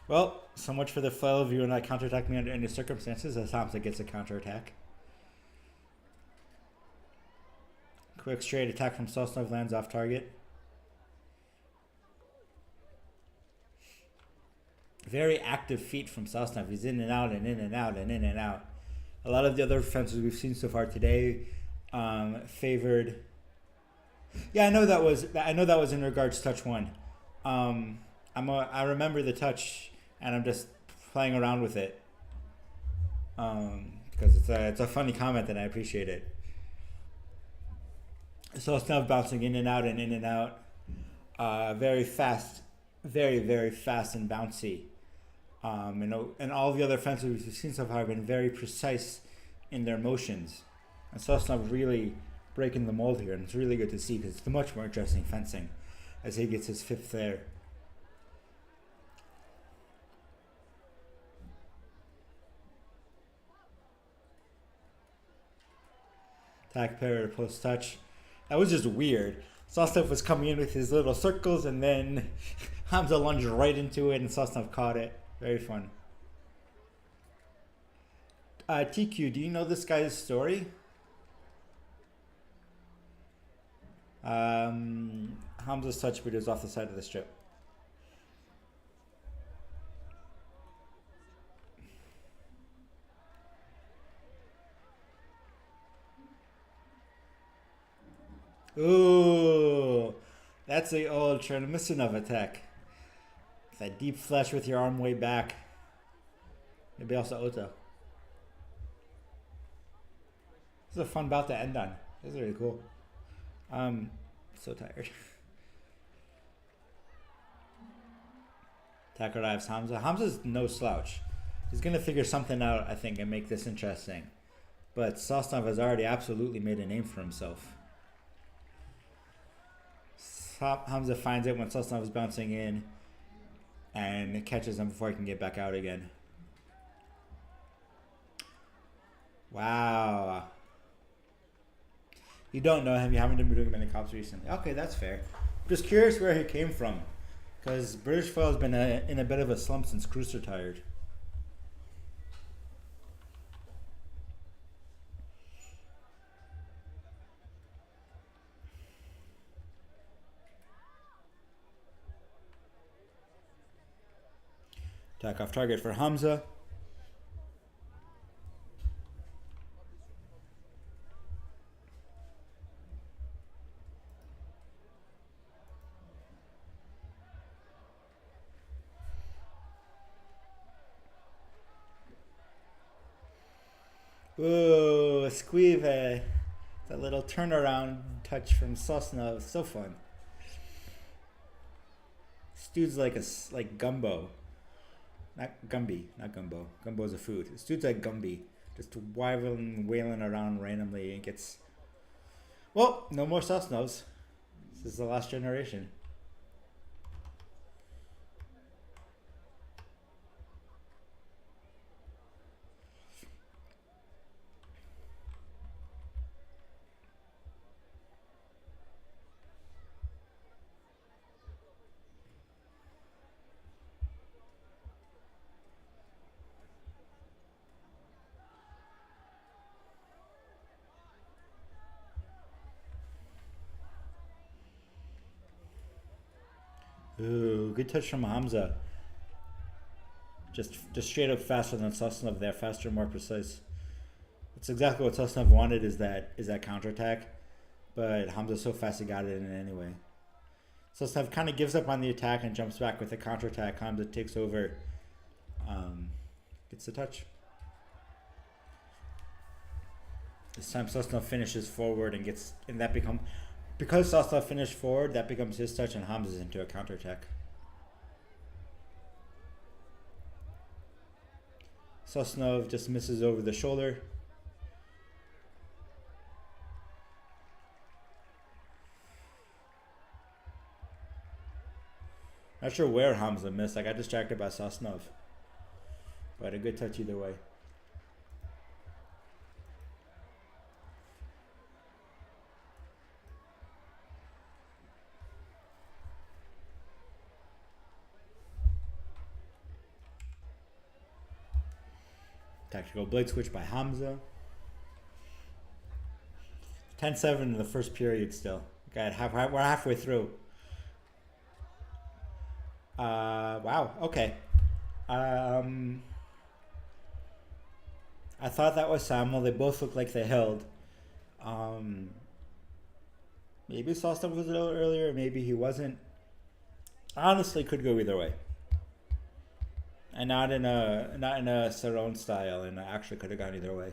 S1: Well, so much for the flail of you will not counterattack me under any circumstances, as Hamza gets a counterattack. Quick straight attack from Sosnov lands off target. Very active feet from Sosnov. He's in and out and in and out and in and out. A lot of the other fences we've seen so far today favored Yeah, I know that was in regards to touch one. I remember the touch, and I'm just playing around with it. Because it's a funny comment, and I appreciate it. So it's now bouncing in and out and in and out. Very fast, very fast and bouncy. And all the other fences we've seen so far have been very precise in their motions. And so it's not really breaking the mold here, and it's really good to see because it's much more interesting fencing as he gets his fifth there. Attack parry post touch. That was just weird. Sosnov was coming in with his little circles, and then Hamza lunged right into it, and Sosnov caught it. Very fun. TQ, do you know this guy's story? Hamza's touch speed is off the side of the strip. Ooh, that's the old Chernomyslinov attack. That deep flush with your arm way back. Maybe also Ota. This is a fun bout to end on. This is really cool. So tired. Attack arrives Hamza. Hamza's no slouch. He's gonna figure something out, I think, and make this interesting. But Sosnov has already absolutely made a name for himself. Hamza finds it when Sosnov is bouncing in and catches him before he can get back out again. Wow. You don't know him, you haven't been doing many comps recently. Okay, that's fair. Just curious where he came from, because British Foil's been in a bit of a slump since Cruz retired. Attack off target for Hamza. Ooh, a squeeve. That little turnaround touch from Sosnov. So fun. This dude's like Gumbo. Not Gumby, not Gumbo. Gumbo is a food. This dude's like Gumby. Just wailing around randomly and gets... Well, no more Sosnovs. This is the last generation. Ooh, good touch from Hamza. Just straight up faster than Sosnov there, faster, more precise. That's exactly what Sosnov wanted, is that counterattack. But Hamza's so fast he got it in anyway. Sosnov kind of gives up on the attack and jumps back with a counterattack. Hamza takes over, gets the touch. This time Sosnov finishes forward and that becomes... Because Sosnov finished forward, that becomes his touch, and Hamza's into a counterattack. Sosnov just misses over the shoulder. Not sure where Hamza missed. I got distracted by Sosnov. But a good touch either way. Tactical blade switch by Hamza. 10-7 in the first period still. Okay, we're halfway through. Wow, okay. I thought that was Samuel. They both looked like they held. Maybe Sosnov was a little earlier, maybe he wasn't. Honestly, could go either way. And not in a Saron style, and I actually could have gone either way.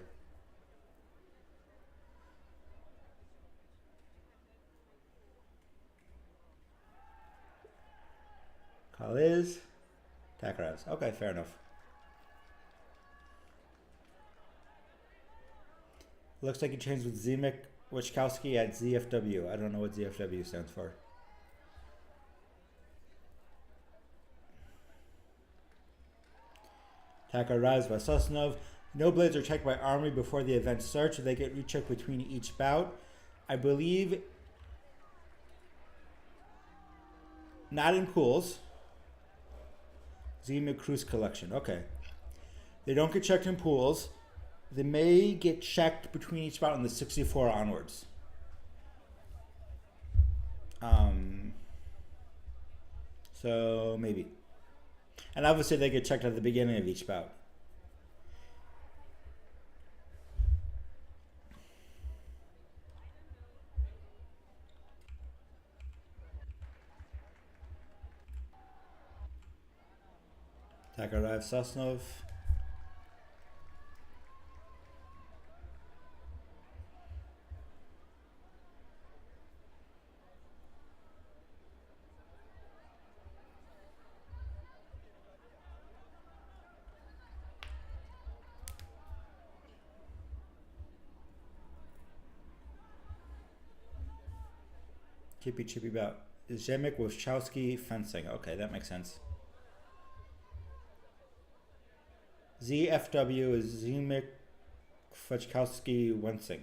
S1: Call is Takaraz. Okay, fair enough. Looks like he changed with Zemek Wachkowski at ZFW. I don't know what ZFW stands for. Takaraz by Sosnov. No blades are checked by Army before the event starts, so they get rechecked between each bout. I believe not in pools. Zemek Cruise Collection. Okay. They don't get checked in pools. They may get checked between each bout in the 64 onwards. So maybe. And obviously they get checked at the beginning of each bout. Takaraev Sosnov. Chippy bout. Is Zemek Wachkowski fencing? Okay, that makes sense. ZFW is Zemek Wachkowski Wensing.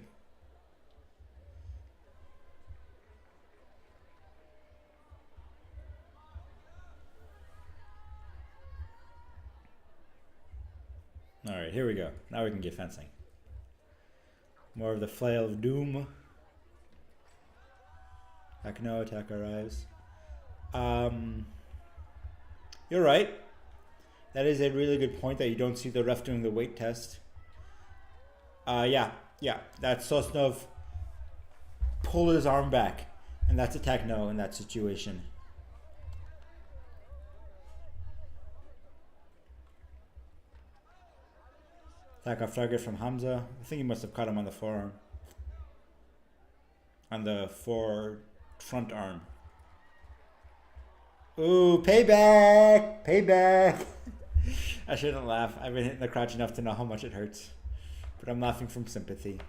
S1: Alright, here we go. Now we can get fencing. More of the flail of doom. No attack arrives. You're right. That is a really good point that you don't see the ref doing the weight test. Yeah. That's Sosnov pulled his arm back, and that's attack no in that situation. Attack off target from Hamza. I think he must have caught him on the forearm. On the front arm. Ooh, payback! Payback! I shouldn't laugh. I've been hitting the crotch enough to know how much it hurts. But I'm laughing from sympathy.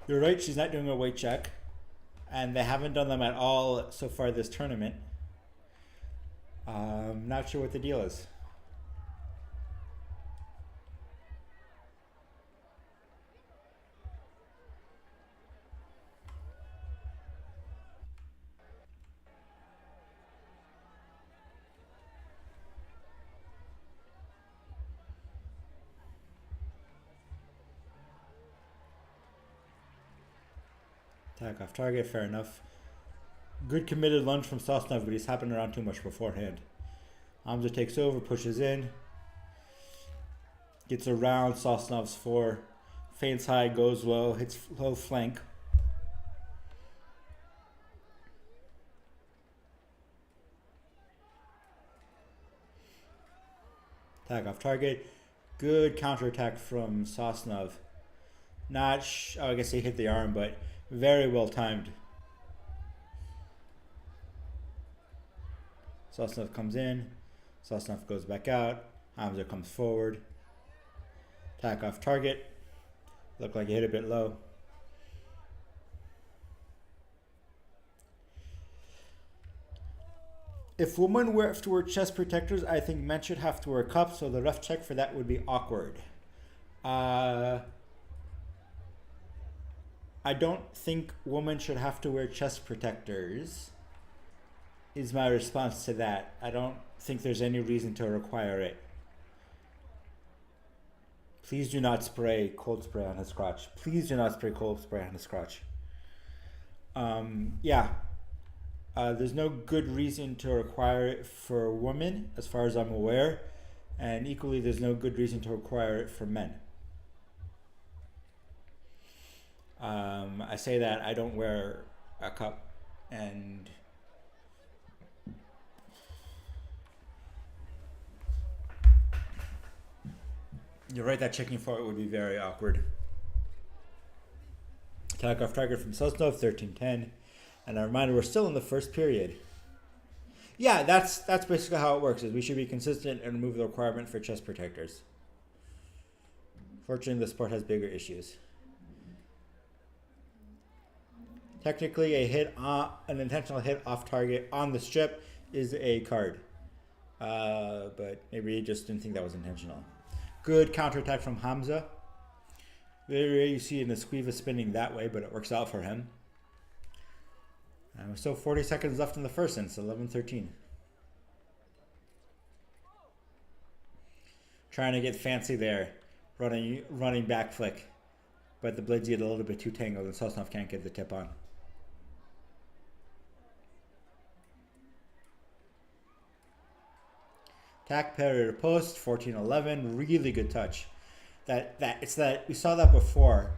S1: You're right, she's not doing a weight check. And they haven't done them at all so far this tournament. Not sure what the deal is. Attack off target, fair enough. Good committed lunge from Sosnov, but he's hopping around too much beforehand. Hamza takes over, pushes in. Gets around Sosnov's four. Feints high, goes low, hits low flank. Attack off target. Good counterattack from Sosnov. Not, I guess he hit the arm, but very well timed. Sosnov comes in. Sosnov goes back out. Hamza comes forward. Attack off target. Looked like he hit a bit low. If women have to wear chest protectors, I think men should have to wear cups, so the ref check for that would be awkward. I don't think women should have to wear chest protectors, is my response to that. I don't think there's any reason to require it. Please do not spray cold spray on his crotch. Please do not spray cold spray on his crotch. There's no good reason to require it for women, as far as I'm aware. And equally, there's no good reason to require it for men. I say that I don't wear a cup, and you're right that checking for it would be very awkward. Attack off target from Sosnov, 13-10. And a reminder, we're still in the first period. Yeah, that's basically how it works, is we should be consistent and remove the requirement for chest protectors. Fortunately, the sport has bigger issues. Technically, an intentional hit off target on the strip is a card. But maybe he just didn't think that was intentional. Good counterattack from Hamza. Very rare you see an Esquiva spinning that way, but it works out for him. We're still 40 seconds left in the first, and it's 11-13. Trying to get fancy there. Running back flick. But the blades get a little bit too tangled, and Sosnov can't get the tip on. Attack parry to post, 14-11. Really good touch. We saw that before.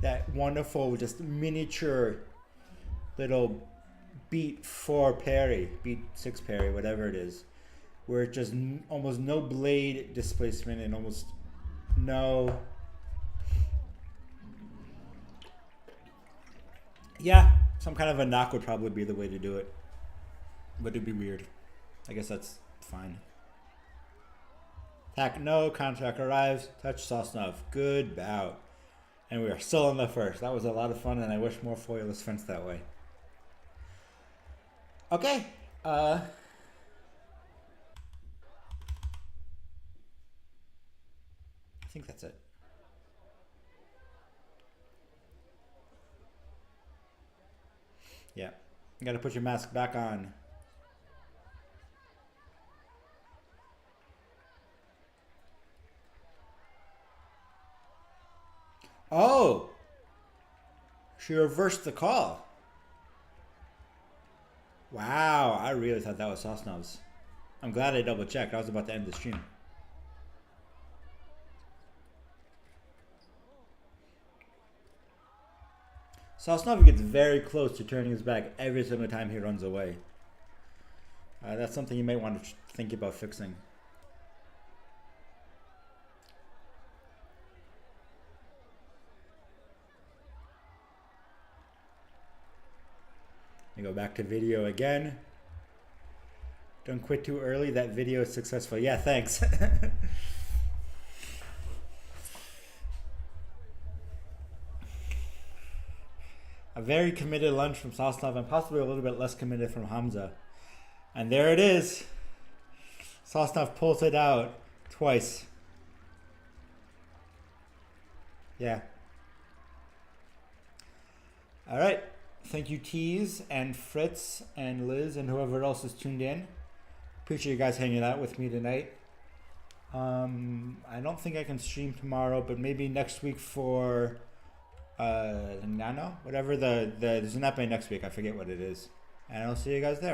S1: That wonderful, just miniature little beat 4 parry, beat 6 parry, whatever it is, where it just almost no blade displacement and almost no. Yeah, some kind of a knock would probably be the way to do it, but it'd be weird. I guess that's fine. Attack no, counterattack arrives, touch Sosnov. Good bout. And we are still in the first. That was a lot of fun, and I wish more foilless fenced that way. Okay. I think that's it. Yeah. You gotta put your mask back on. Oh! She reversed the call. Wow, I really thought that was Sosnov's. I'm glad I double checked. I was about to end the stream. Sosnov gets very close to turning his back every single time he runs away. That's something you might want to think about fixing. Go back to video again. Don't quit too early. That video is successful. Yeah, thanks. A very committed lunge from Sosnov and possibly a little bit less committed from Hamza. And there it is. Sosnov pulls it out twice. Yeah. All right. Thank you, Tease and Fritz and Liz and whoever else is tuned in. Appreciate you guys hanging out with me tonight. I don't think I can stream tomorrow, but maybe next week for Nano, whatever there's an epi next week. I forget what it is, and I'll see you guys there.